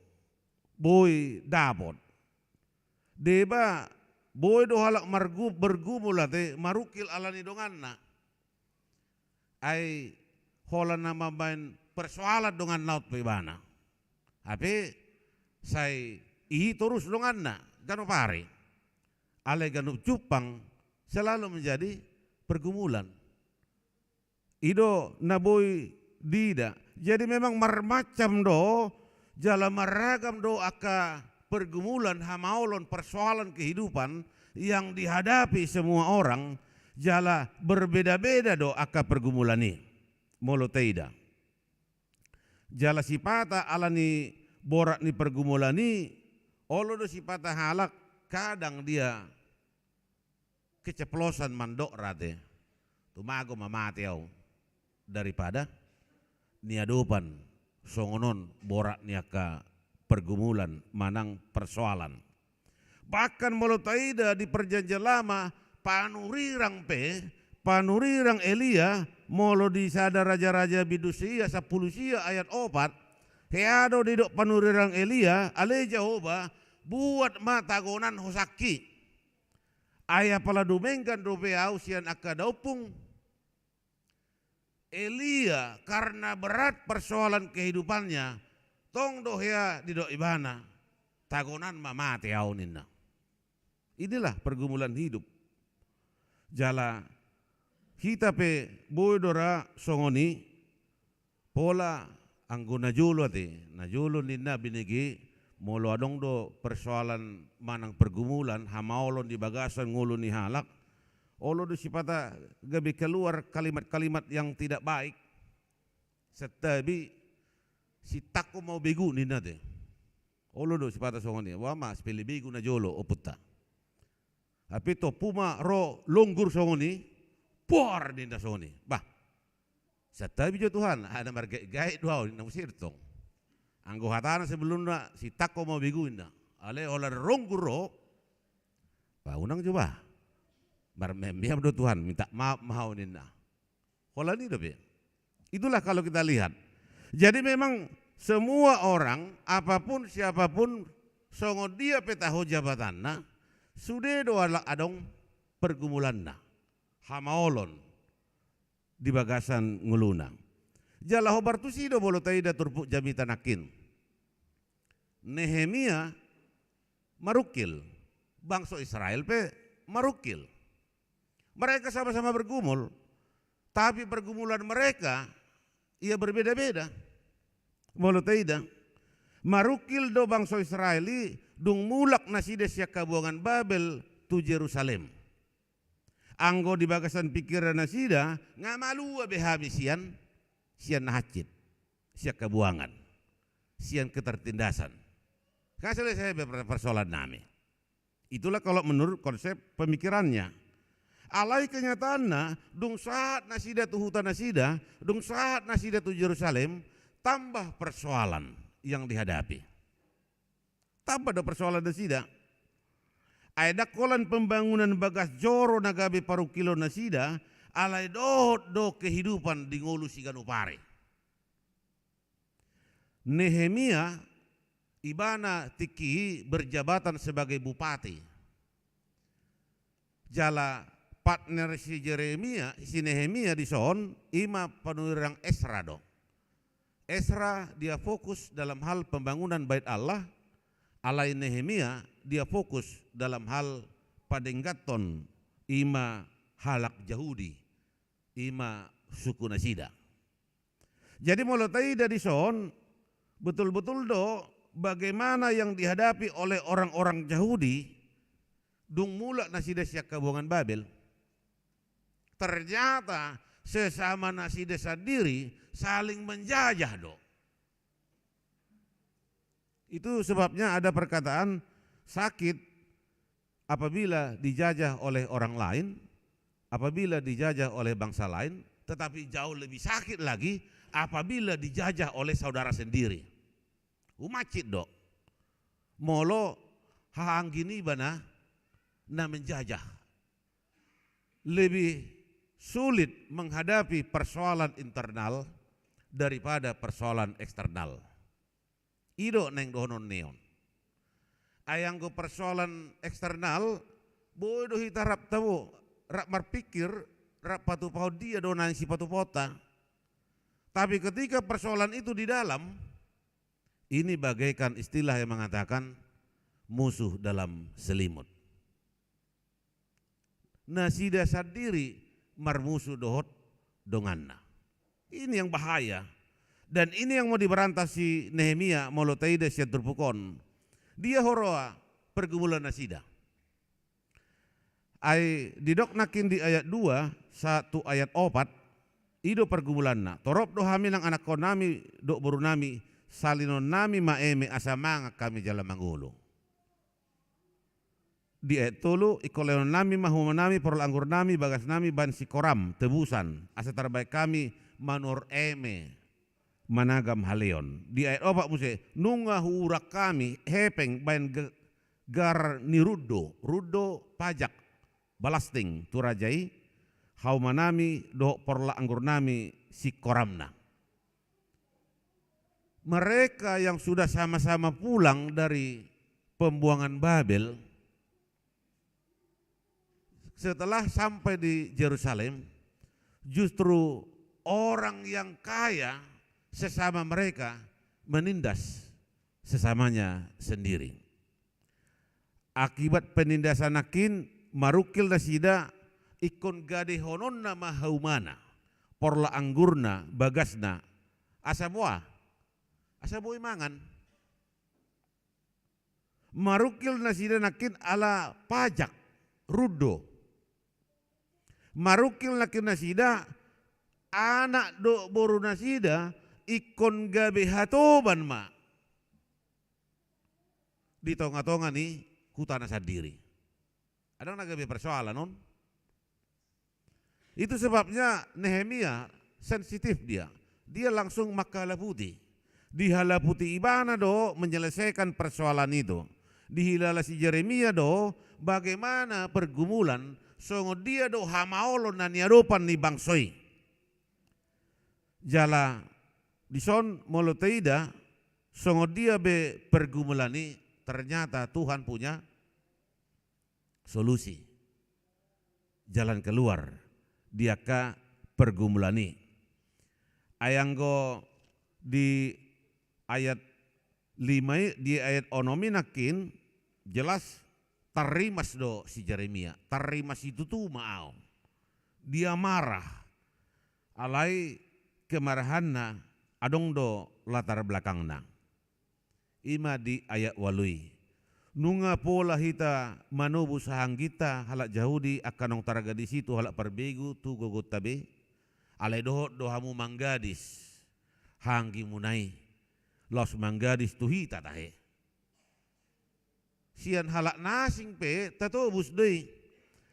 boy dapot deba boy do halak bergumul ate marukil alani donganna ai hola nama main persoalan dengan laut pibana. Tapi saya terus dengan na gano pare. Ale gano cupang selalu menjadi pergumulan. Ido naboy dida. Jadi memang marmacam do jala maragam do aka pergumulan hamaolon persoalan kehidupan yang dihadapi semua orang. Jala berbeda-beda do aka pergumulan ni molo teida jala sipata ala ni borak ni pergumulan ni olo do sipata halak kadang dia keceplosan mandok rate tumago mamati au daripada niadopan songonon borak ni aka pergumulan manang persoalan bahkan molo teida di perjanjian lama panurirang Elia molo di sada raja-raja bidusia 10 ayat 4 heado didok panurirang Elia ale Jehovah buat matagonan hosaki. Ayah pala dumenggan dobeau sian akadaupung. Elia karena berat persoalan kehidupannya, tong dohya di do ibana, tagonan mati auninna. Inilah pergumulan hidup. Jala kita pe boydora songoni pola anggo najulo ninna binigi molo adong do persoalan manang pergumulan hamaolon di bagasan ngulu ni halak olo do sipata gabi keluar kalimat-kalimat yang tidak baik setabi si takko mau begu ninna te olo do sipata songoni wama speli begu najolo oputta tapi to puma ro longgur songoni por ninda songoni bah setabi jo Tuhan ada margai dua nang sirtong anggo hatana sebelumnya si takko mau biguin ale olar rongguro paunang coba barmembiam do Tuhan minta maaf mau ninna kolani dobe itulah kalau kita lihat jadi memang semua orang apapun siapapun songo dia petaho jabatanna sudah doa adong pergumulanna hamaolon di bagasan ngulunang jala hobar tu sido bolo taida turpuk jamitanakin. Nehemia marukil. Bangsa Israel pe marukil. Mereka sama-sama bergumul. Tapi pergumulan mereka ia berbeda-beda. Bolo taida. Marukil do bangsa Israeli dung mulak nasida siak kabuangan Babel tu Jerusalem. Anggo di bagasan pikiran nasida ngamalu behabisian sian nahacit, sian kebuangan, sian ketertindasan. Kasih saya persoalan nami. Itulah kalau menurut konsep pemikirannya. Alai kenyataannya, dung saat nasida tu hutan nasida, dung saat nasida tu Yerusalem, tambah persoalan yang dihadapi. Tambah ada persoalan nasida. Ada kolan pembangunan bagas joro nagabe paru kilo nasida, alai do kehidupan di ngulu sigan upare. Nehemia ibana tiki berjabatan sebagai bupati. Jala partner si Jeremia, si Nehemia di son ima panurang Esra do. Esra dia fokus dalam hal pembangunan bait Allah, alai Nehemia dia fokus dalam hal padenggaton ima halak Yahudi, ima suku nasida. Jadi molotai dari son betul-betul do bagaimana yang dihadapi oleh orang-orang Yahudi dung mulak nasida siak kabuangan Babel. Ternyata sesama nasida sendiri saling menjajah do. Itu sebabnya ada perkataan sakit apabila dijajah oleh orang lain, apabila dijajah oleh bangsa lain, tetapi jauh lebih sakit lagi apabila dijajah oleh saudara sendiri. Umacit dok, molo haanggini bana na menjajah. Lebih sulit menghadapi persoalan internal daripada persoalan eksternal. Ido neng dohonon neon. Ayang go persoalan eksternal, bodoh hita rap tahu, rap marpikir, rap patu pau dia donan si patu pota. Tapi ketika persoalan itu di dalam, ini bagaikan istilah yang mengatakan musuh dalam selimut. Nasida sendiri marmusuh dohot donganna. Ini yang bahaya. Dan ini yang mau diberantas si Nehemia molotaida siat terpukon. Dia horoa pergumulan nasida. Ai didoknakin di ayat 2, 1 ayat 4, ido pergumulanna. Torop do hamilang anak konami do borunami salinon nami maeme asamanga kami jalan mangulu. Di ayat 3 ikoleon nami mahumanami porol anggur nami bagas nami ban sikoram tebusan asa terbaik kami manur eme managam haleon. Di ayat 4 muse nunga hurak kami hepeng bain gar ni ruddo pajak balasting turajai haumanami do porla anggur nami si koramna. Mereka yang sudah sama-sama pulang dari pembuangan Babel, setelah sampai di Yerusalem, justru orang yang kaya sesama mereka menindas sesamanya sendiri. Akibat penindasan akin marukil na sida ikon gade honon na mahaumana porla anggurna bagasna asa buah mangan. Marukil na sida nakin ala pajak rudo. Marukil nakin na sida anak do boru na sida ikon gabe hatoban ma. Di tonga-tonga nih hutana sendiri. Ada nagabe persoalan non? Itu sebabnya Nehemia sensitif dia. Dia langsung makalaputi. Dihalaputi ibana do menyelesaikan persoalan itu. Dihilala si Yeremia do bagaimana pergumulan songo dia do hamaolo na niarupan ni bangsoi. Jala dison moloteida songo dia be pergumulani, ternyata Tuhan punya solusi. Jalan keluar dia ka pergumulani. Ayanggo di ayat 5 di ayat onominakin jelas tarimas do si Yeremia. Tarimas itu tuh mau. Dia marah. Alai kemarahanna adong do latar belakangna. Ima di ayat walui. Nunga pola hita manubu sahang kita halak Yahudi akan nong taraga di situ halak perbegu tu gogot tabe. Alai dohot dohamu manggadis hanggi munai los manggadis tu hita tahe. Sian halak nasing pe tatobus dei.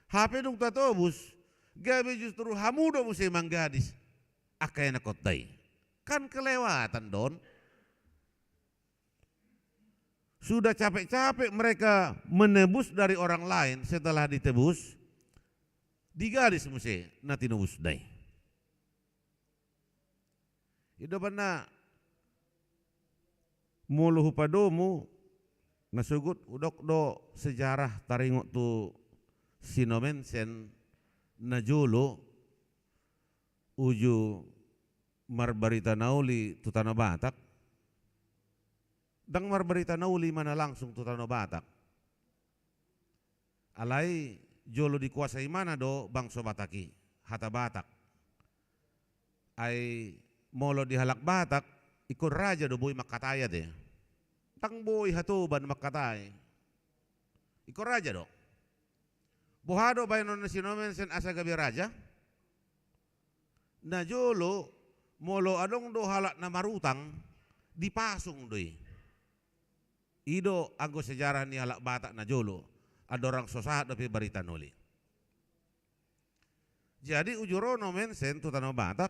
Hape dong tatobus gabe justru hamu do musai manggadis akayana kotai. Kan kelewatan don. Sudah capek-capek mereka menebus dari orang lain, setelah ditebus digadis musi nati nubus dai. Ida bana muluh padomu nasugut udok do sejarah taringok tu sinomen sen najulu uju marbarita nauli tu tanah Batak. Dang marbarita nauli mana langsung tu tanah Batak. Alai jolo dikuasai mana do bangsa Bataki, hata Batak. Ai molo di halak Batak ikut raja do boy makataya deh. Tang boy hatuban makatay. Ikut raja do. Buhado bayon na sinomen sen asa gabi raja. Na jolo molo adong do halak na marutang dipasung doi. Ido anggo sejarah ni halak Batak na jolo ada orang sosahat tapi barita nuli. Jadi ujurono mensen tu tanah Batak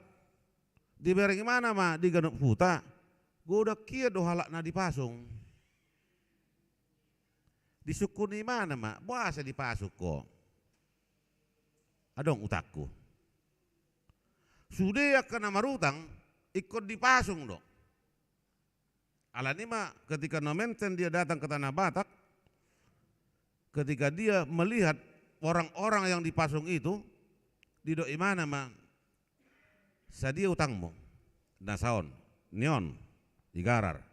diberi gimana ma di ganup huta goda kia do halak na dipasung. Disukuni mana ma buasa dipasuk ko. Adong utakku. Sudah akan marutang ikut dipasung do. Alani mah ketika nomenten dia datang ke tanah Batak, ketika dia melihat orang-orang yang dipasung itu, di doi mana mah, sadia utangmu, nasaon, neon, digarar,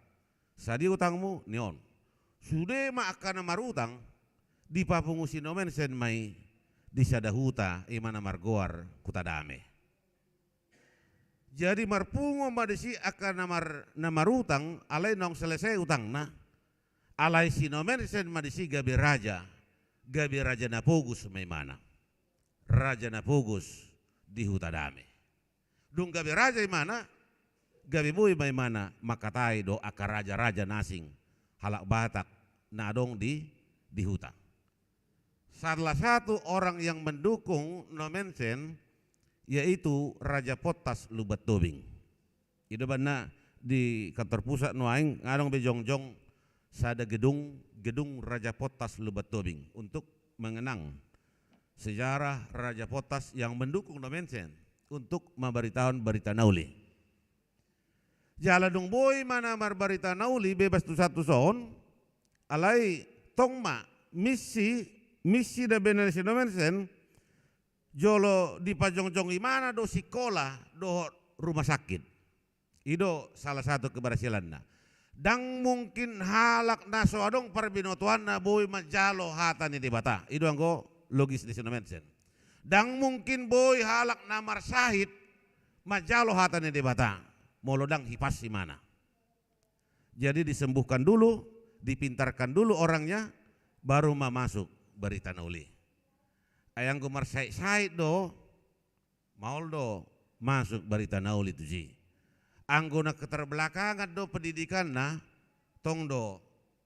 sadia utangmu, neon. Sudah mah akan marutang, di papungusi nomenten mai, di sadahuta, imana margoar, kutadame. Jadi marpungo madisi akan namarutang alai nong selesai utang na alai sinomen sen madisi gabi raja napogus maimana raja napogus di hutadame dung gabi raja imana gabi boy maimana makatai do akar raja nasing halak Batak na dong di huta. Salah satu orang yang mendukung nomensen yaitu Raja Potas Lubat Tobing. Itu bana di kantor pusat nuaing ngadong bejongjong sada gedung Raja Potas Lubat Tobing untuk mengenang sejarah Raja Potas yang mendukung nomensen untuk memberitahuan berita nauli. Jalan dong boy mana marbarita nauli bebas tu satu son alai tongma misi da bener sinomensen jolo di pajong-jong imana do sikola do rumah sakit. Ido salah satu keberhasilanna. Dang mungkin halak naso adong parbinotuan na boy majalo hata ni di bata. Ido anggo logis di sinomensen. Dang mungkin boy halak namar sahid majalo hata ni di bata. Molodang hipas di mana. Jadi disembuhkan dulu, dipintarkan dulu orangnya, baru masuk berita nauli. Ayang kumar sait do, maul do masuk berita nauli tu ji. Anggona keterbelakangan do pendidikan na, tong do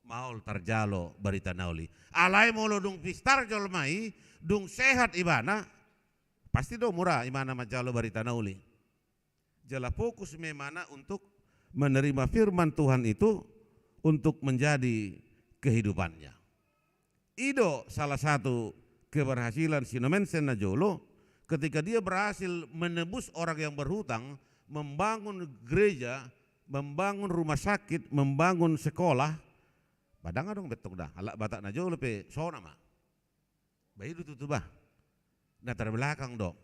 maul terjalo berita nauli. Alai molo dung pistar jolmai, dung sehat ibana, pasti do murah imana majalo berita nauli. Jala fokus memana untuk menerima firman Tuhan itu untuk menjadi kehidupannya. Ido salah satu keberhasilan Sinomensen Najolo ketika dia berhasil menebus orang yang berhutang, membangun gereja, membangun rumah sakit, membangun sekolah. Padang dong betok dah, alak batak Najolo pe sona mah. Bayi itu tuh bah. Nah terbelakang dong.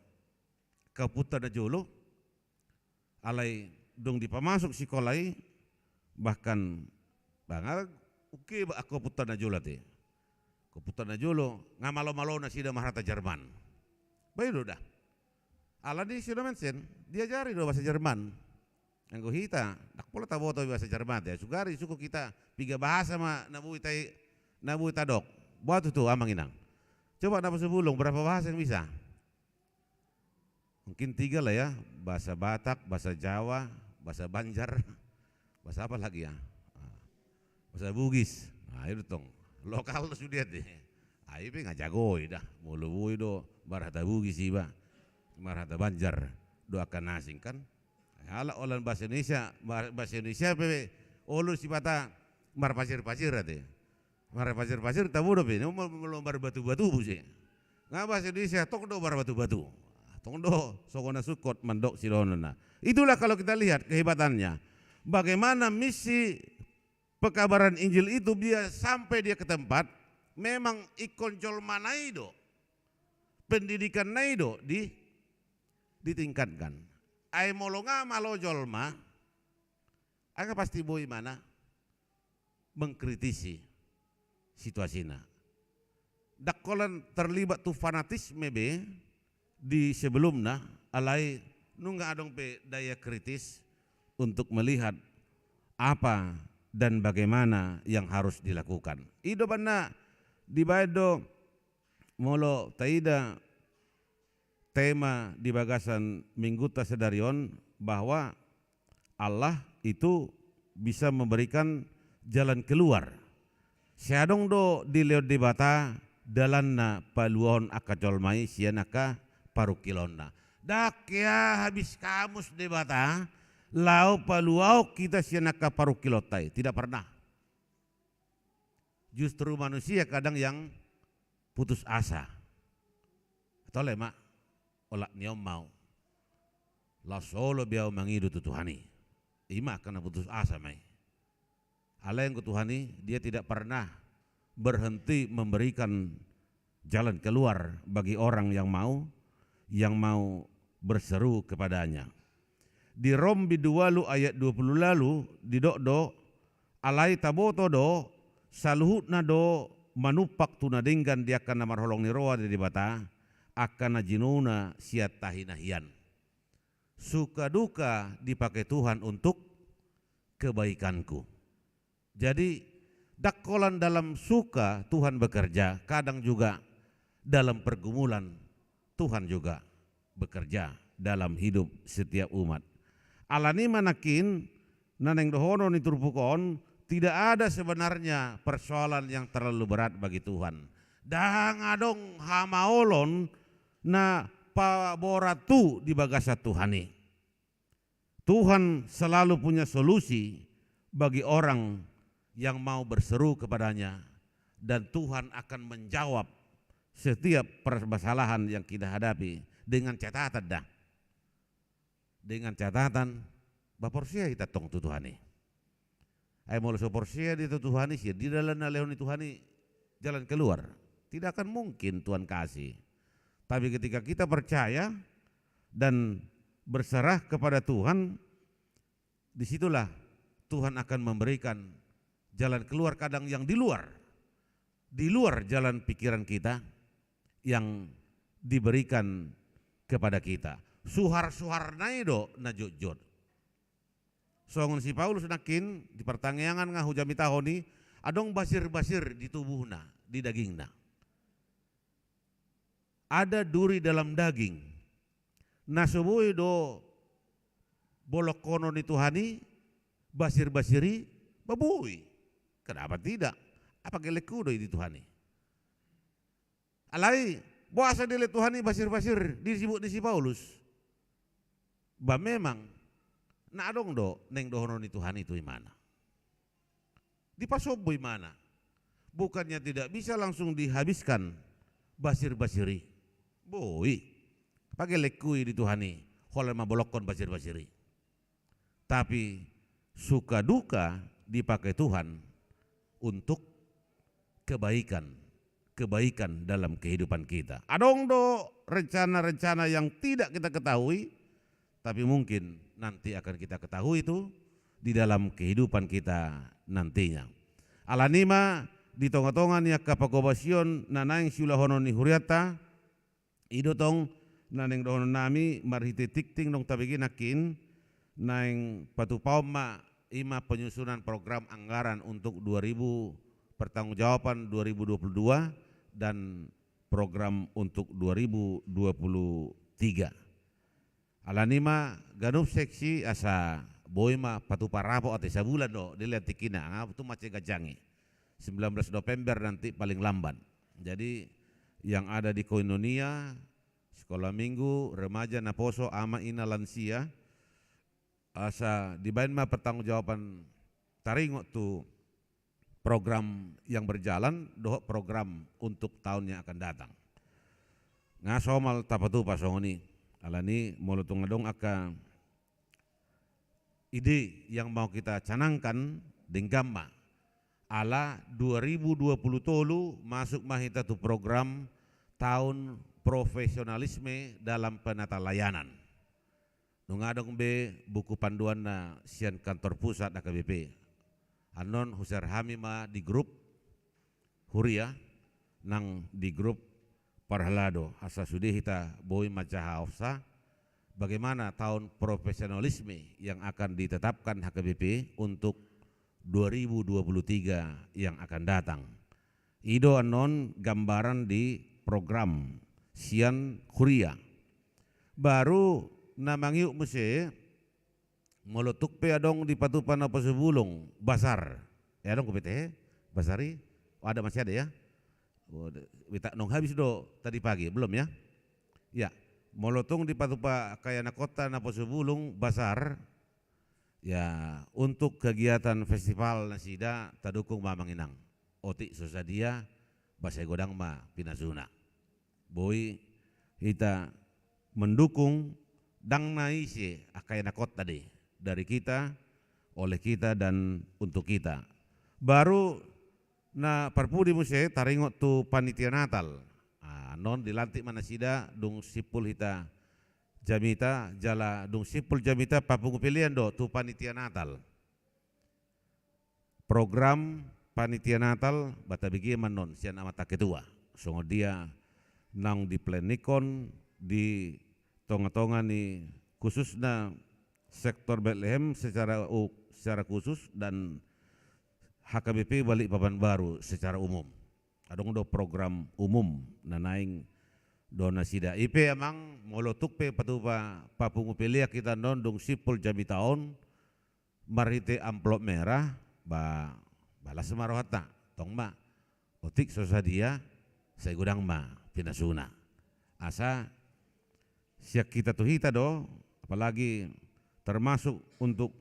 Kaputa Najolo alai dong dipamasuk sekolai bahkan bangal uke aku putar najolo te. Ko putar najolo ngamalo-malo na sida maharata Jerman. Bayi dah. Ala di Sinomensen diajari do bahasa Jerman. Anggo hita dak pola taboto bahasa Jerman te. Sugari suku kita piga bahasa ma nabui tadok. Buat itu amang inang. Coba napa sebulung berapa bahasa yang bisa? Mungkin 3 lah ya, bahasa Batak, bahasa Jawa, bahasa Banjar, bahasa apa lagi ya? Bahasa Bugis. Nah itu tong, lokal sudah deh. Ayo pe ngajagoi dah, mulu bui do barata Bugis iba, barata Banjar do akan asing kan. Ala olan bahasa Indonesia pe ulur si bata mar pasir-pasir ate. Mar pasir-pasir tabu do pe, melombar batu-batu busi. Nggak bahasa Indonesia tok do bar batu-batu. Tongdo sokona sukot mandok silonona. Itulah kalau kita lihat kehebatannya. Bagaimana misi pekabaran Injil itu dia sampai dia ke tempat memang ikon jolma naido. Pendidikan naido ditingkatkan. Ai molonga malo jolma aga pasti boy mana mengkritisi situasinya. Dakolan terlibat tu fanatisme be di sebelumnya alai nungga adong pe daya kritis untuk melihat apa dan bagaimana yang harus dilakukan. Ido bana di bado molo taida tema di bagasan Mingguta Sedarion bahwa Allah itu bisa memberikan jalan keluar. Seadong do di leo debata dalanna paluon akajolmai sianaka parukilonna. Dak ya habis kamus debata lau paluau kita sianaka parukilotai. Tidak pernah. Justru manusia kadang yang putus asa. Atau lemak olak niom mau. La solo biau mangidu tu Tuhani. Ima karena putus asa mai. Allah yang Tuhani dia tidak pernah berhenti memberikan jalan keluar bagi orang yang mau berseru kepadanya. Di Rom bidualu ayat 20 lalu di do alai taboto do saluhutna do manupak tunadinggan dia akan marholong ni roa di bata akan jinuna siat tahinahian. Suka duka dipakai Tuhan untuk kebaikanku. Jadi dakolan dalam suka Tuhan bekerja, kadang juga dalam pergumulan Tuhan juga bekerja dalam hidup setiap umat. Alani manakin naneng dohono ni turpukon tidak ada sebenarnya persoalan yang terlalu berat bagi Tuhan. Dahang adong hamaolon na paboratu di bagasa Tuhani. Tuhan selalu punya solusi bagi orang yang mau berseru kepadanya dan Tuhan akan menjawab setiap permasalahan yang kita hadapi dengan catatan dah. Dengan catatan baporsia kita tong tu Tuhani. Ay mau soporsia di Tuhan sih di dalam nalehon Tuhan jalan keluar. Tidak akan mungkin Tuhan kasih. Tapi ketika kita percaya dan berserah kepada Tuhan, disitulah Tuhan akan memberikan jalan keluar kadang yang di luar jalan pikiran kita yang diberikan kepada kita. Suhar-suhar naido na jujur. Songon si Paulus nakin di pertanyaan nga hujami tahoni adong basir-basir di tubuhna, di dagingna. Ada duri dalam daging. Nasubuhi do bolok kono ni Tuhani basir-basiri babui. Kenapa tidak? Apa kelekudo di Tuhani? Alai buasa dile Tuhani basir-basir disebut di si Paulus. Ba memang na adong do neng dohono ni Tuhan itu imana. Dipasobo imana. Bukannya tidak bisa langsung dihabiskan basir-basiri. Boi. Pakai lekui di Tuhani. Holal mabolokon basir-basiri. Tapi suka duka dipakai Tuhan untuk kebaikan. Kebaikan dalam kehidupan kita. Adong do rencana-rencana yang tidak kita ketahui. Tapi mungkin nanti akan kita ketahui itu di dalam kehidupan kita nantinya. Alanima di tonga-tonga niya kapakobasion nanaing sulahono ni huriata idotong naneng dohono nami marhiti tikting dong tabigi nakin naing patupawma ima penyusunan program anggaran untuk 2000 pertanggungjawaban 2022 dan program untuk 2023. Alanima ganup seksi asa boima patuparapo ati sabulan do dilihat tikina itu macam gajangi 19 November nanti paling lamban. Jadi yang ada di Koinonia sekolah minggu remaja naposo ama ina lansia asa dibain ma pertanggungjawaban taringo tu program yang berjalan doh program untuk tahun yang akan datang. Ngasomal tapatu pasongoni alani molotung ngadong aka ide yang mau kita canangkan denggama ala 2020 tolu masuk mahita tu program tahun profesionalisme dalam penata layanan. Nungadong be buku panduan na sian kantor pusat AKBP. Anon Husar Hamima di grup Huria nang di grup Parhalado asa sudi kita boy macaha ofsa bagaimana tahun profesionalisme yang akan ditetapkan HKBP untuk 2023 yang akan datang. Ido anon gambaran di program Sian Huria. Baru namang yuk mese molotuk pe adong di patupan apa sebulung basar. Ya adong kupete basari. Oh, ada masih ada ya? Wita nong habis do tadi pagi belum ya? Ya, molotong di patupa kayana kota napo sebulung basar ya untuk kegiatan festival nasida tadukung mamanginang otik sosadia basai godang ma pinasuna. Boy kita mendukung dang naisi kayana kota deh dari kita oleh kita dan untuk kita. Baru na parpudi muse taringot tu panitia Natal. Non dilantik manasida dung sipul hita jamita jala dung sipul jamita papungu pilihan do tu panitia Natal. Program panitia Natal batabigi manon sian amata ketua. Songo dia nang di plenikon di tonga-tonga ni khususnya sektor Bethlehem secara khusus dan HKBP Balikpapan Baru secara umum. Adong do program umum nanaing donasida. IP emang molotuk pe patupa papungu pelia kita nondong sipul jami taon marite amplop merah balas marohata tong ma otik sosadia saya gudang ma pinasuna. Asa siak kita tuh hita do apalagi termasuk untuk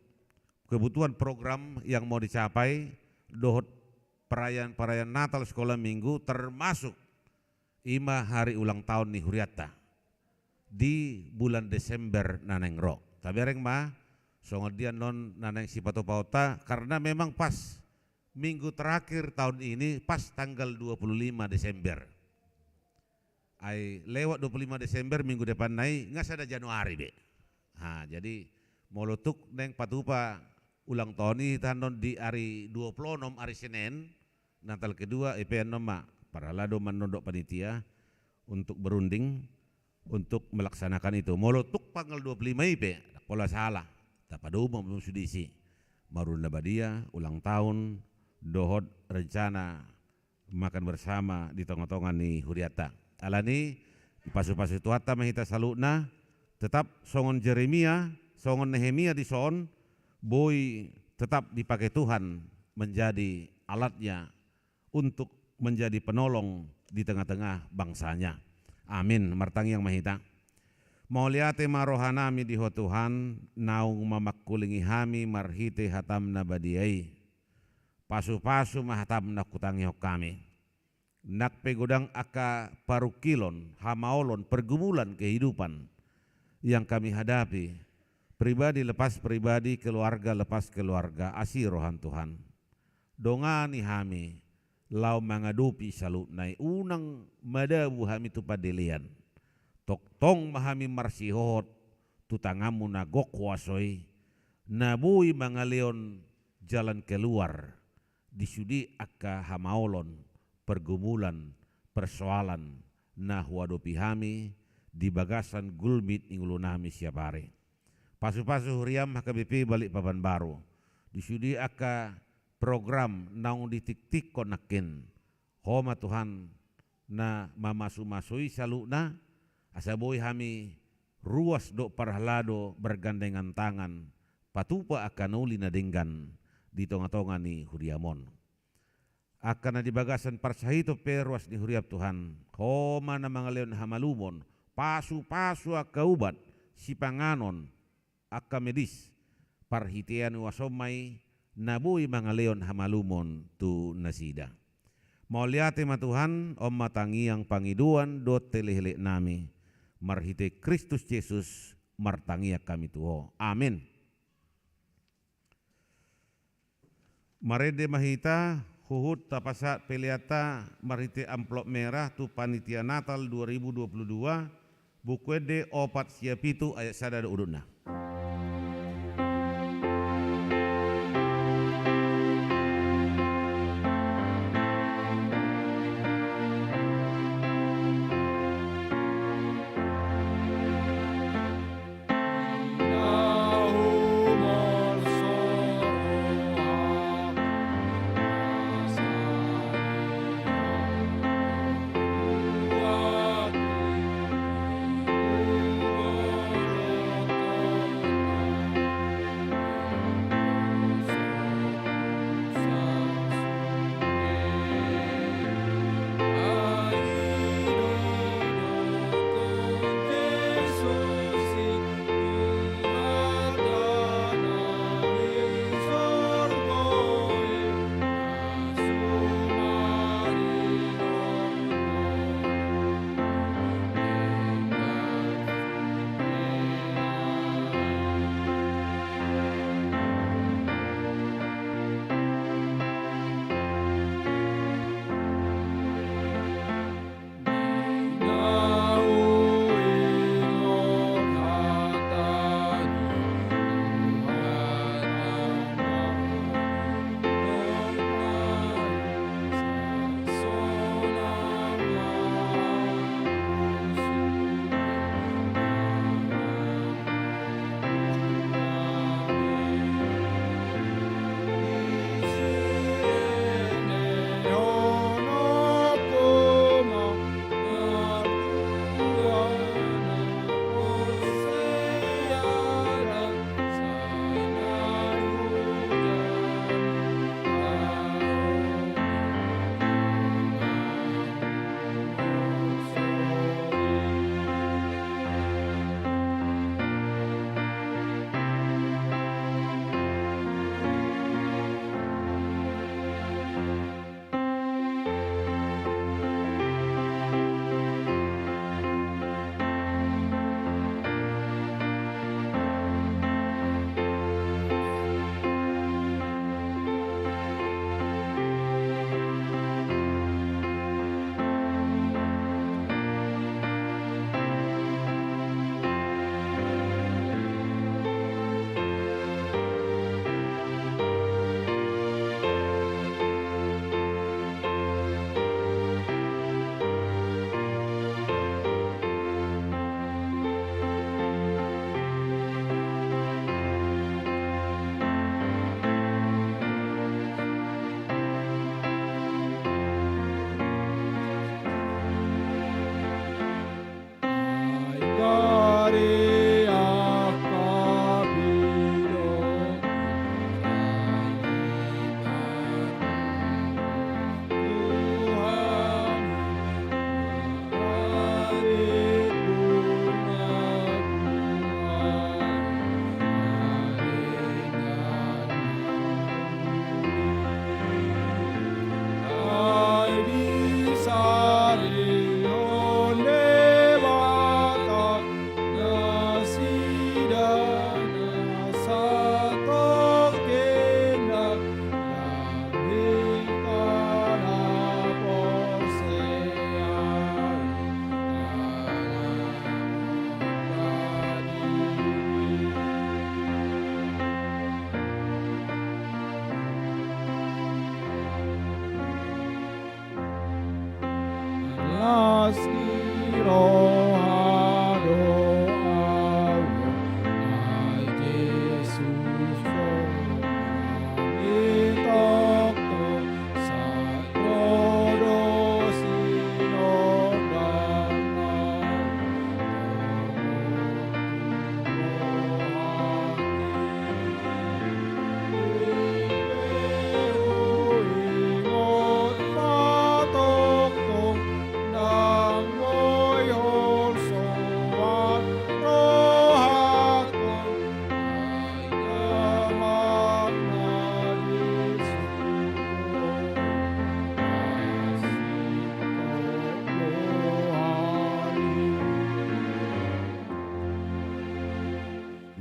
kebutuhan program yang mau dicapai dohot perayaan Natal sekolah minggu termasuk 5 hari ulang tahun nih Huriata di bulan Desember naneng ro. Tabereng mah Songodian non naneng sipato pauta karena memang pas minggu terakhir tahun ini pas tanggal 25 Desember. Ai lewat 25 Desember minggu depan naik nggak ada Januari be. Jadi molotuk neng patupa ulang tahun ini tanon di hari 26 hari Senin Natal kedua EPN nama para lado menondok panitia untuk berunding untuk melaksanakan itu. Molotuk tanggal 25 IP pola salah. Tapada umum sudisi marun badia ulang tahun dohot rencana makan bersama di tongah-tongah ni huriata. Alani pasu-pasu tuata mahita saluna tetap songon Jeremia, songon Nehemia di son boy tetap dipakai Tuhan menjadi alatnya untuk menjadi penolong di tengah-tengah bangsanya. Amin. Martangi yang mahita. Mauliate marohanami diho Tuhan naung mamakulingi hami marhite hatam nabadiai. Pasu-pasu mahatam nakutangi kami. Nak pegodang aka parukilon, hamaolon, pergumulan kehidupan yang kami hadapi. Pribadi lepas pribadi, keluarga lepas keluarga, asirohan Tuhan. Dongani hami, lau mangadupi salutnai, unang madabu hami tu padelian. Toktong mahami marsihot, tutangamu nagok wasoi, nabui mangaleon jalan keluar, disudi aka hamaolon, pergumulan, persoalan, nah wadopi hami di bagasan gulmit ingulunami siap hari. Pasu-pasu huriam HKBP balik papan baru. Disudi aka program naung ditik-tik konakin. Homa Tuhan na mamasu-masui saluna asaboy hami ruas do parhalado bergandengan tangan patupa akan uli na denggan di tonga-tonga ni huriamon. Akan di bagasan parsahito perwas ni huriap Tuhan. Homa na mga leon hamalumon, pasu-pasu akaubat si panganon aka medis parhitian wasomay nabuhi mga leon hamalumon tu nasida. Mauliate matuhan om matangi ang pangiduan do telehele nami marhite Kristus Yesus martangia kami tuho. Amin. Marede mahita huhut tapasa peliata marite amplop merah tu panitia Natal 2022 bukuede opat siapitu ayat sadar uruna.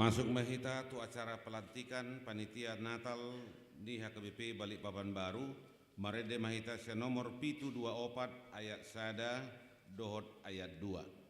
Masuk mahita tu acara pelantikan panitia Natal di HKBP Balikpapan Baru, marede mahita sia nomor pitu 24 ayat sada dohot ayat 2.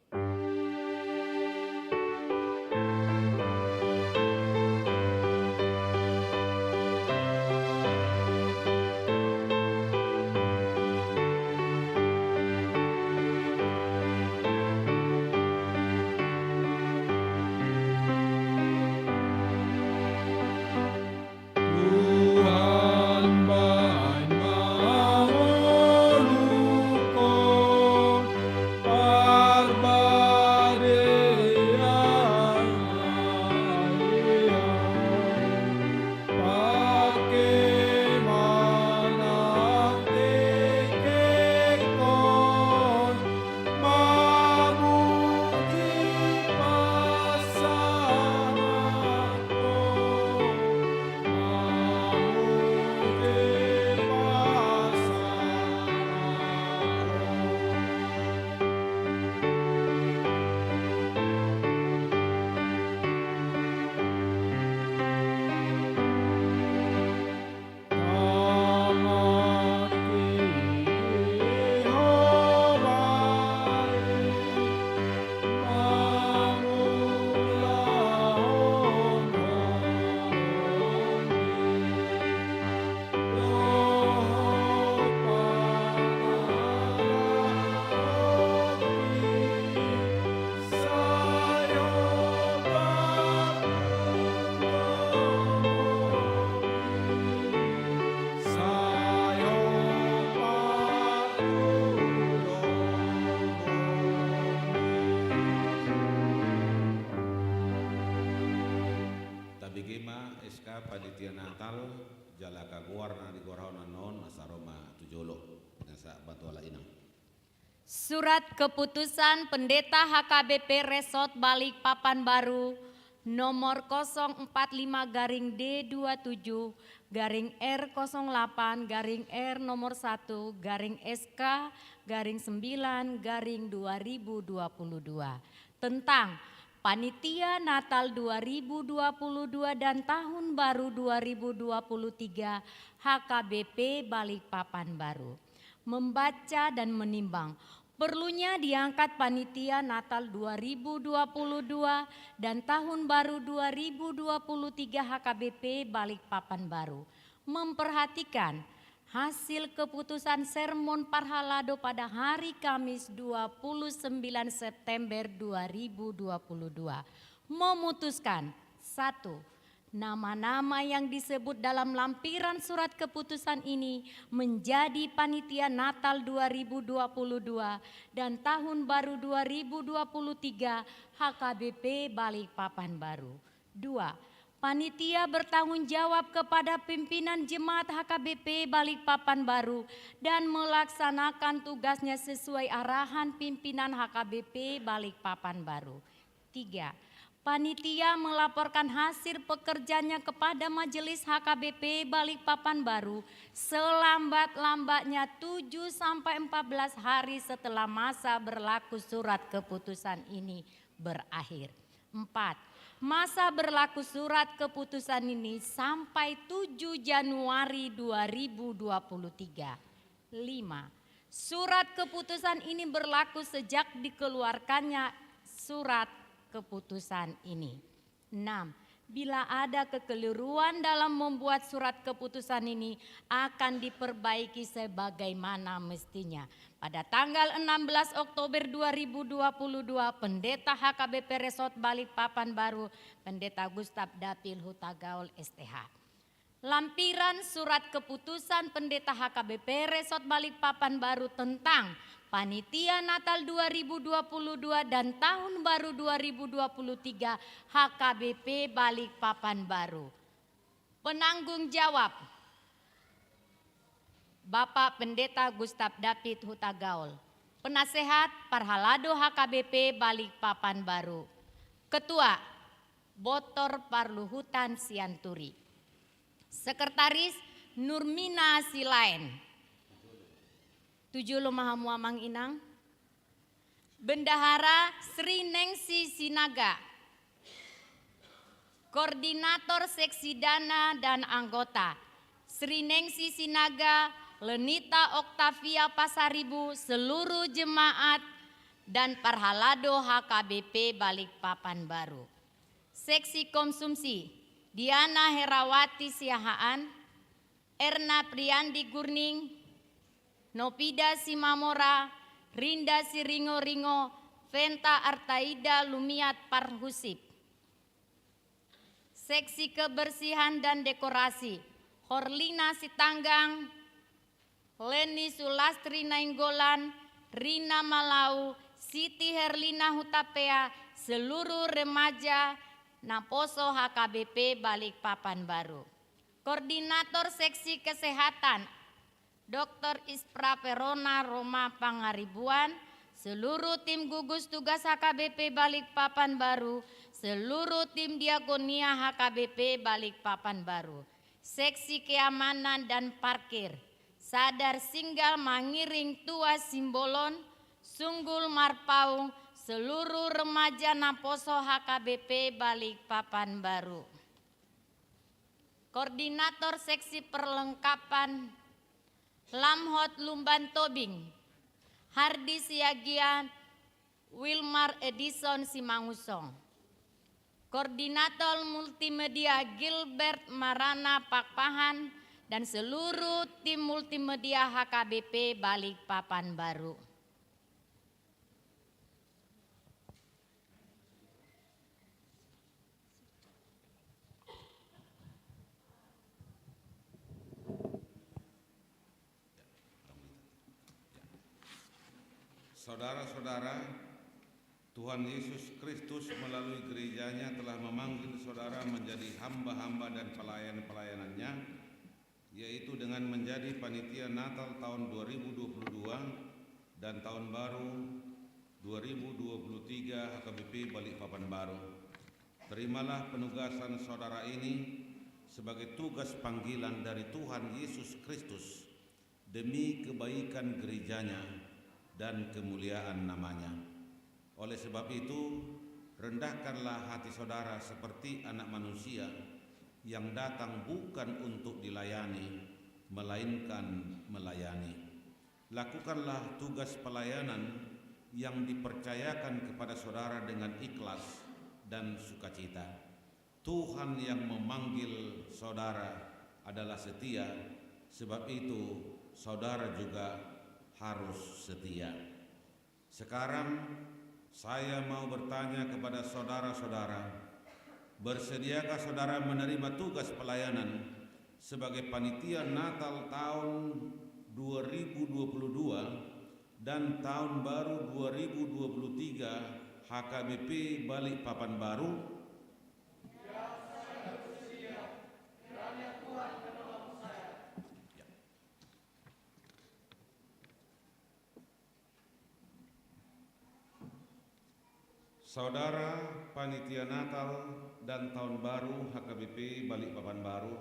Bigema SK Panitia Natal Jalaka Guarna di Gorahona Non Asaroma Tujolo Nasa Batuala Inang. Surat keputusan Pendeta HKBP Resort Balikpapan Baru nomor 045-D27-R08-R nomor 1 SK-9-2022 tentang Panitia Natal 2022 dan Tahun Baru 2023 HKBP Balikpapan Baru. Membaca dan menimbang perlunya diangkat Panitia Natal 2022 dan Tahun Baru 2023 HKBP Balikpapan Baru. Memperhatikan hasil keputusan sermon Parhalado pada hari Kamis 29 September 2022 memutuskan 1. Nama-nama yang disebut dalam lampiran surat keputusan ini menjadi Panitia Natal 2022 dan Tahun Baru 2023 HKBP Balikpapan Baru. 2. Panitia bertanggung jawab kepada pimpinan jemaat HKBP Balikpapan Baru dan melaksanakan tugasnya sesuai arahan pimpinan HKBP Balikpapan Baru. 3. Panitia melaporkan hasil pekerjaannya kepada Majelis HKBP Balikpapan Baru selambat-lambatnya 7-14 hari setelah masa berlaku surat keputusan ini berakhir. 4. Masa berlaku surat keputusan ini sampai 7 Januari 2023. 5. Surat keputusan ini berlaku sejak dikeluarkannya surat keputusan ini. 6. Bila ada kekeliruan dalam membuat surat keputusan ini akan diperbaiki sebagaimana mestinya. Pada tanggal 16 Oktober 2022, Pendeta HKBP Resort Balikpapan Baru, Pendeta Gustaf Dapil Hutagaul STH. Lampiran surat keputusan Pendeta HKBP Resort Balikpapan Baru tentang Panitia Natal 2022 dan Tahun Baru 2023 HKBP Balikpapan Baru. Penanggung jawab Bapak Pendeta Gustaf Dapil Hutagaul. Penasehat Parhalado HKBP Balikpapan Baru. Ketua Botor Parluhutan Sianturi. Sekretaris Nurmina Silain. 7 Lumaha Muamang Inang. Bendahara Sri Nengsi Sinaga. Koordinator Seksi Dana dan Anggota Sri Nengsi Sinaga, Lenita Oktavia Pasaribu, seluruh jemaat dan Parhalado HKBP Balikpapan Baru. Seksi Konsumsi Diana Herawati Siahaan, Erna Priandi Gurning, Nopida Simamora, Rinda Siringo-Ringo, Venta Artaida Lumiat Parhusip. Seksi Kebersihan dan Dekorasi, Horlina Sitanggang, Leni Sulastri Nainggolan, Rina Malau, Siti Herlina Hutapea, seluruh remaja Naposo HKBP Balikpapan Baru. Koordinator Seksi Kesehatan, Dr. Ispra Perona Roma Pangaribuan, seluruh tim gugus tugas HKBP Balikpapan Baru, seluruh tim diakonia HKBP Balikpapan Baru, Seksi Keamanan dan Parkir, Sadar Singgal Mangiring Tua Simbolon, Sunggul Marpaung, seluruh remaja Naposo HKBP Balikpapan Baru. Koordinator Seksi Perlengkapan Lamhot Lumban Tobing, Hardi Siagian, Wilmar Edison Simangusong. Koordinator Multimedia Gilbert Marana Pakpahan dan seluruh tim multimedia HKBP Balikpapan Baru. Saudara-saudara, Tuhan Yesus Kristus melalui gerejanya telah memanggil saudara menjadi hamba-hamba dan pelayan-pelayanannya, yaitu dengan menjadi panitia Natal tahun 2022 dan tahun baru 2023 HKBP Balikpapan Baru. Terimalah penugasan saudara ini sebagai tugas panggilan dari Tuhan Yesus Kristus demi kebaikan gerejanya dan kemuliaan namanya. Oleh sebab itu, rendahkanlah hati saudara seperti anak manusia yang datang bukan untuk dilayani, melainkan melayani. Lakukanlah tugas pelayanan yang dipercayakan kepada saudara dengan ikhlas dan sukacita. Tuhan yang memanggil saudara adalah setia, sebab itu saudara juga harus setia. Sekarang saya mau bertanya kepada saudara-saudara, bersediakah saudara menerima tugas pelayanan sebagai panitia Natal tahun 2022 dan tahun baru 2023 HKBP Balikpapan Baru? Saudara Panitia Natal dan Tahun Baru HKBP Balikpapan Baru,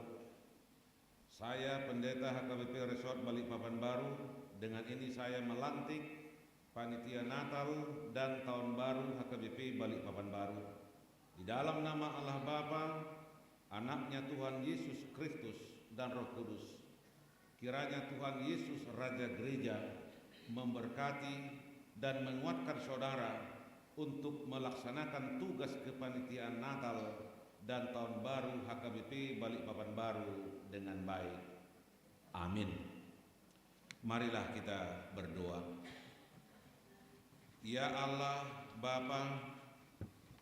saya Pendeta HKBP Resort Balikpapan Baru, dengan ini saya melantik Panitia Natal dan Tahun Baru HKBP Balikpapan Baru. Di dalam nama Allah Bapa, Anaknya Tuhan Yesus Kristus dan Roh Kudus, kiranya Tuhan Yesus Raja Gereja memberkati dan menguatkan saudara untuk melaksanakan tugas kepanitiaan Natal dan tahun baru HKBP Balikpapan Baru dengan baik. Amin. Marilah kita berdoa. Ya Allah Bapa,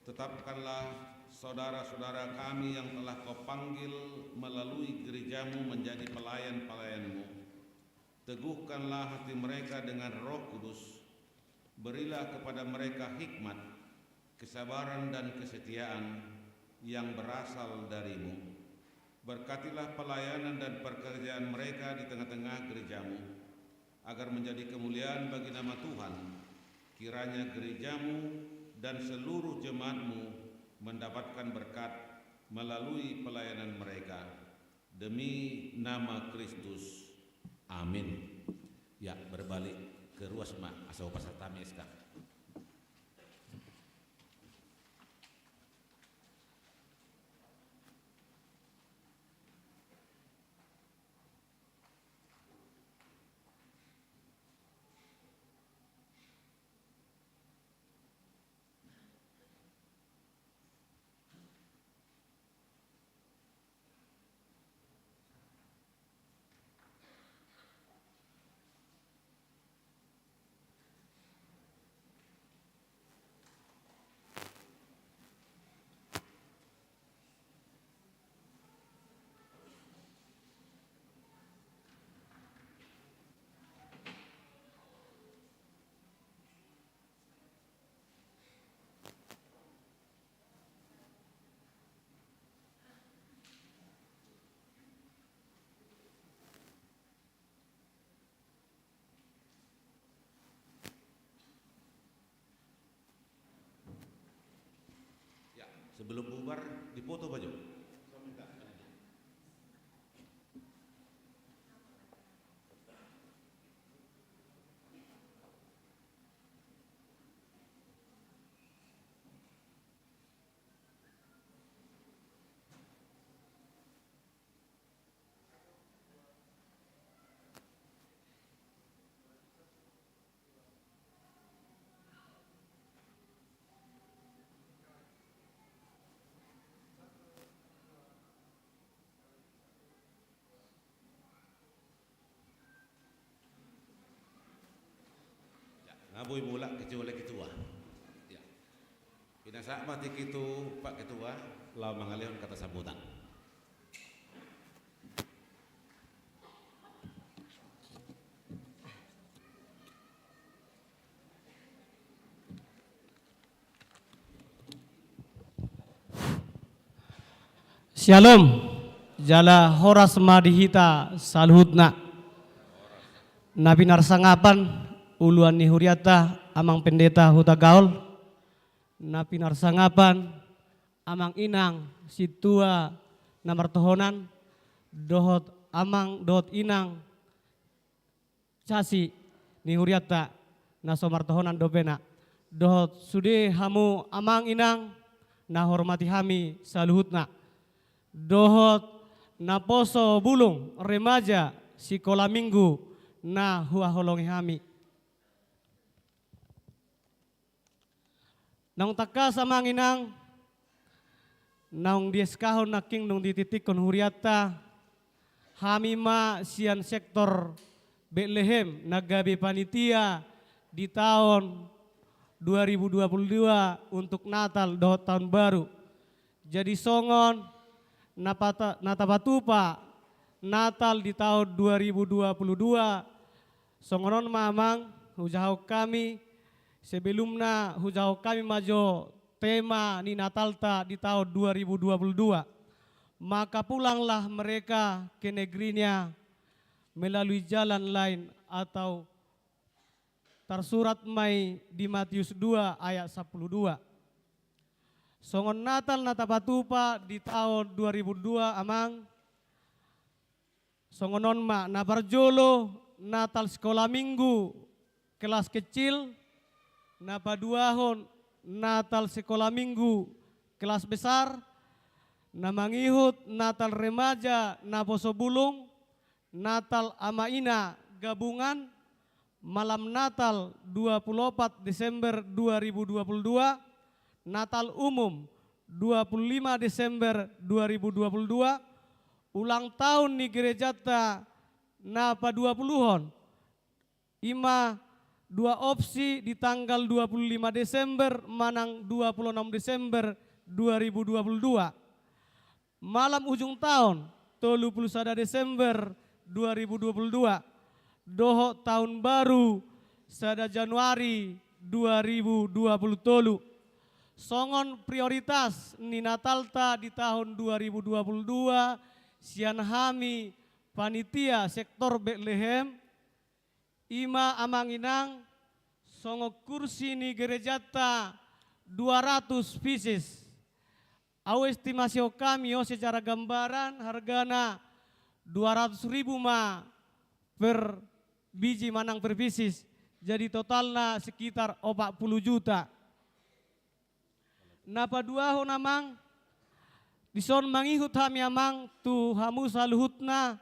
tetapkanlah saudara-saudara kami yang telah Kau panggil melalui gerejamu menjadi pelayan-pelayan-Mu. Teguhkanlah hati mereka dengan Roh Kudus. Berilah kepada mereka hikmat, kesabaran dan kesetiaan yang berasal dari-Mu. Berkatilah pelayanan dan pekerjaan mereka di tengah-tengah gerejamu, agar menjadi kemuliaan bagi nama Tuhan. Kiranya gerejamu dan seluruh jemaat-Mu mendapatkan berkat melalui pelayanan mereka. Demi nama Kristus. Amin. Ya, berbalik ke ruas asal peserta MSK. Sebelum bubar, dipoto Pak Jo. Ngabui mula kecuali ketua. Ya. Binasa mati kitu Pak Ketua, lau mangalihun kata sambutan. Shalom, jala horas madihita salhutna. Nabi narsangapan uluan ni huriata amang pendeta huta gaul. Nabi narsangapan amang inang situa namartohonan dohot amang dohot inang casi ni huriata nasomartohonan dopena dohot sude hamu amang inang na hormati hami saluhutna. Dohot na poso bulung remaja sikola minggu na hua holongi hami. Naung taka sama nginang naung dieskahon naking nung dititikon huriata hami ma sian sektor Bethlehem nagabe panitia di tahun 2022 untuk Natal dohot tahun baru. Jadi songon natapatupa Natal di tahun 2022 songonon mamang hujau kami sebelumnya hujau kami majo tema ni Natalta di tahun 2022 maka pulanglah mereka ke negerinya melalui jalan lain atau tersurat mai di Matius 2 ayat 12. Songon Natal natapatupa di tahun 2002 amang songonon ma naparjolo Natal sekolah minggu kelas kecil napaduahon Natal sekolah minggu kelas besar namangihut Natal remaja naposo bulung Natal amaina gabungan malam Natal 24 Desember 2022 Natal umum 25 Desember 2022, ulang tahun ni gereja ta napa 20-on. Ima dua opsi di tanggal 25 Desember manang 26 Desember 2022. Malam ujung tahun 31 Desember 2022. Doho tahun baru sada Januari 2023. Songon prioritas ni Natalta di tahun 2022 sian hami panitia sektor Bethlehem ima amanginang songo kursi ni gerejata 200 pieces. Au estimasi kami secara gambaran hargana 200.000 ma per biji manang per pieces. Jadi totalnya sekitar 40 juta. Napa dua ho namang dison mangihut hami amang tu hamu saluhutna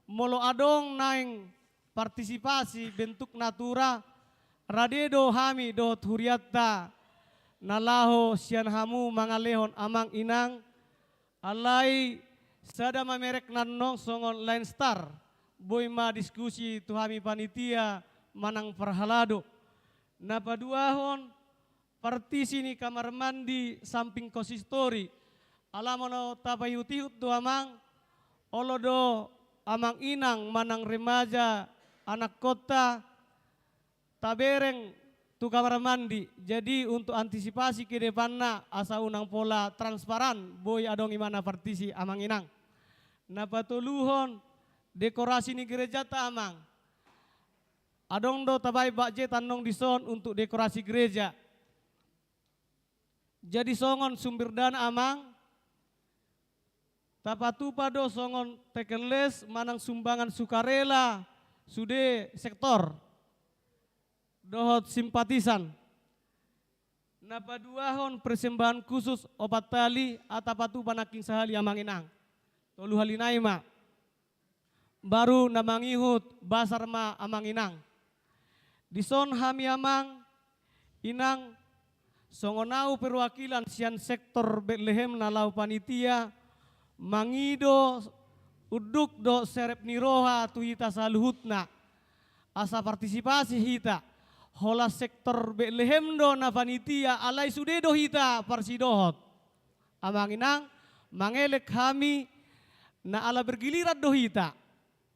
molo adong naing partisipasi bentuk natura radedo hami dot huriatta nalaho sian hamu mangalehon amang inang alai sada mamerek nannong songon line star boy ma diskusi tu hami panitia manang perhalado napa duahon partisi ni kamar mandi samping konsistori alamono tapayutihut do amang olodo amang inang manang remaja anak kota tabereng tu kamar mandi. Jadi untuk antisipasi ke depanna asa unang pola transparan boy adong imana partisi amang inang. Napatuluhon dekorasi ni gereja ta amang. Adong do tabai bakje tanong dison untuk dekorasi gereja. Jadi songon sumber dana amang tapatu pado songon tekeles manang sumbangan sukarela sude sektor dohot simpatisan. Napaduahon persembahan khusus obat tali atapatu panaking sahali amanginang. Tolu halinaima. Baru namangihut basar ma amanginang. Dison hami amang inang songonau perwakilan sian sektor Bethlehem nalau panitia mangido uduk do serep niroha tu hita saluhutna asa partisipasi hita hola sektor Bethlehem do na panitia alai sudedo hita parsidohot amanginang mangelek kami na ala bergiliran do hita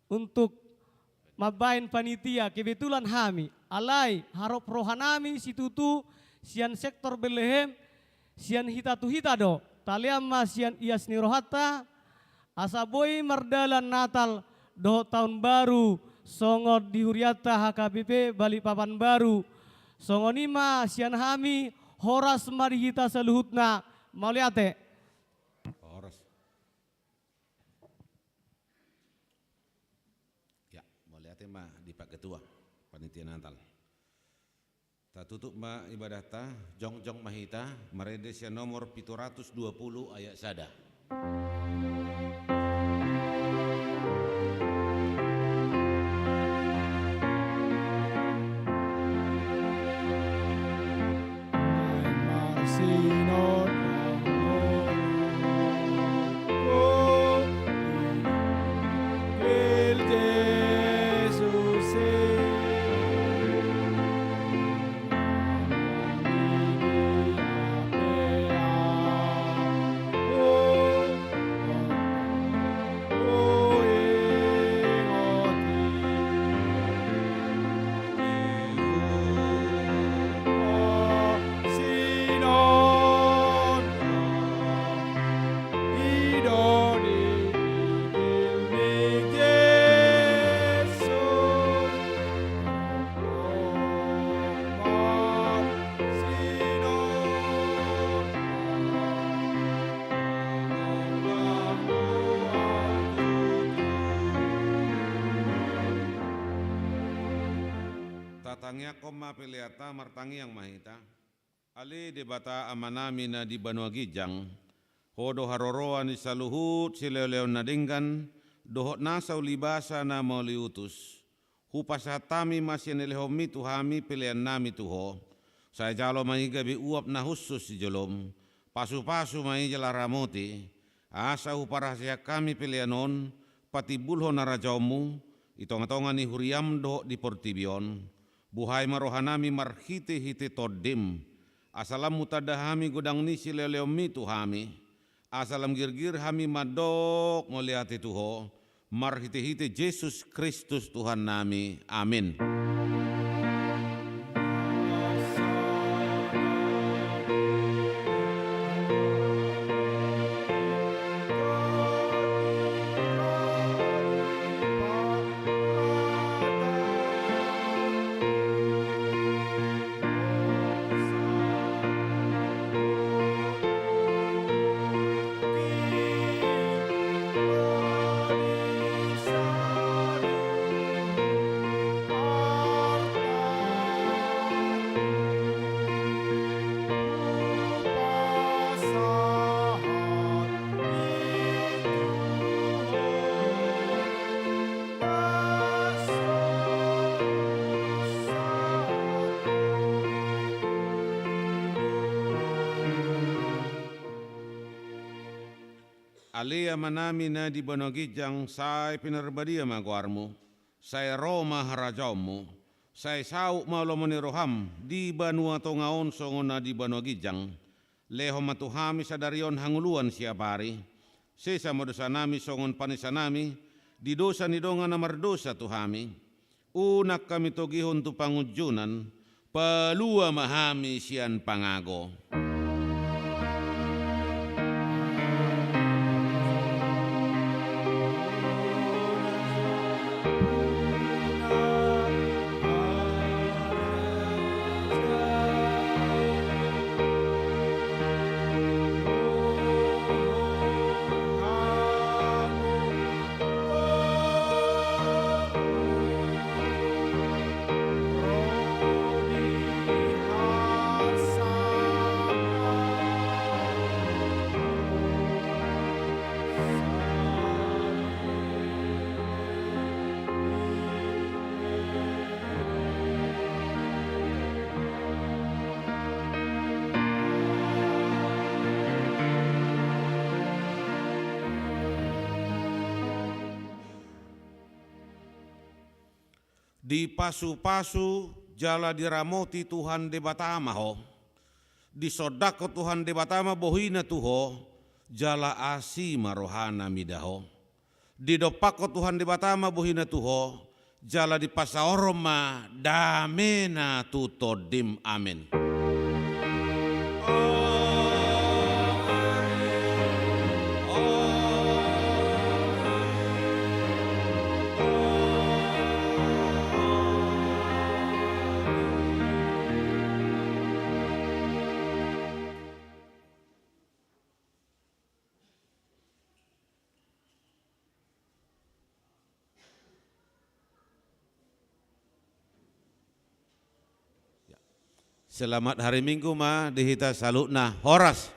untuk mabain panitia kebetulan kami alai harap rohanami situtu sian sektor Bethlehem sian hita tu hita do taliama sian ias nirohata asa boy mardalan Natal do tahun baru songo di Huriata HKBP Balikpapan baru songonima sian hami horas mari hita saluhutna mauliate Horas. Ya, mauliate mah di Pak Ketua panitia Natal. Ta tutup ma ibadah ta jongjong mahita meredes ya nomor 720 ayat sada. Tatangnya koma peliata martangi yang mahita ali debata amanami na di Banua Gijang hodo haroroa ni saluhut sileleon nadinggan dohot nasau libasa na mauliutus hupasatami masih nelehomi tuhami pilihan nami tuho saya jalo mahiga bi uap na khusus si jolom Pasu-pasu mai jala ramoti, asa uparasia kami pilihanon, pati bulho na rajamu, itong-tongan ni huriamdo di portibion, buhay marohanami marhite-hite todim, asalam mutadahami gudang nisi leleomi tuhami, asalam girgir hami madok ngoliati tuho, marhite-hite Yesus Kristus Tuhan nami, amin. Alia manami na di banogijang say pinarbadia magwarmo, say Roma harajamu, say sau maulomoni roham, di banua tongaon songon na di banogijang, leho matuhami sadarion hanguluan siapari, sesa modosa nami songon panisanami, di dosa ni donga na mardosa tuhami, unak kami togihon tu pangujunan, palua mahami sian pangago. Di pasu-pasu jala diramoti Tuhan de Batama ho, di sodako Tuhan de Batama bohina tuho, jala asi marohana midaho. Di dopako Tuhan de Batama bohina tuho, jala di pasaoroma damena tutodim, amin. Selamat hari Minggu ma dihita salutna horas.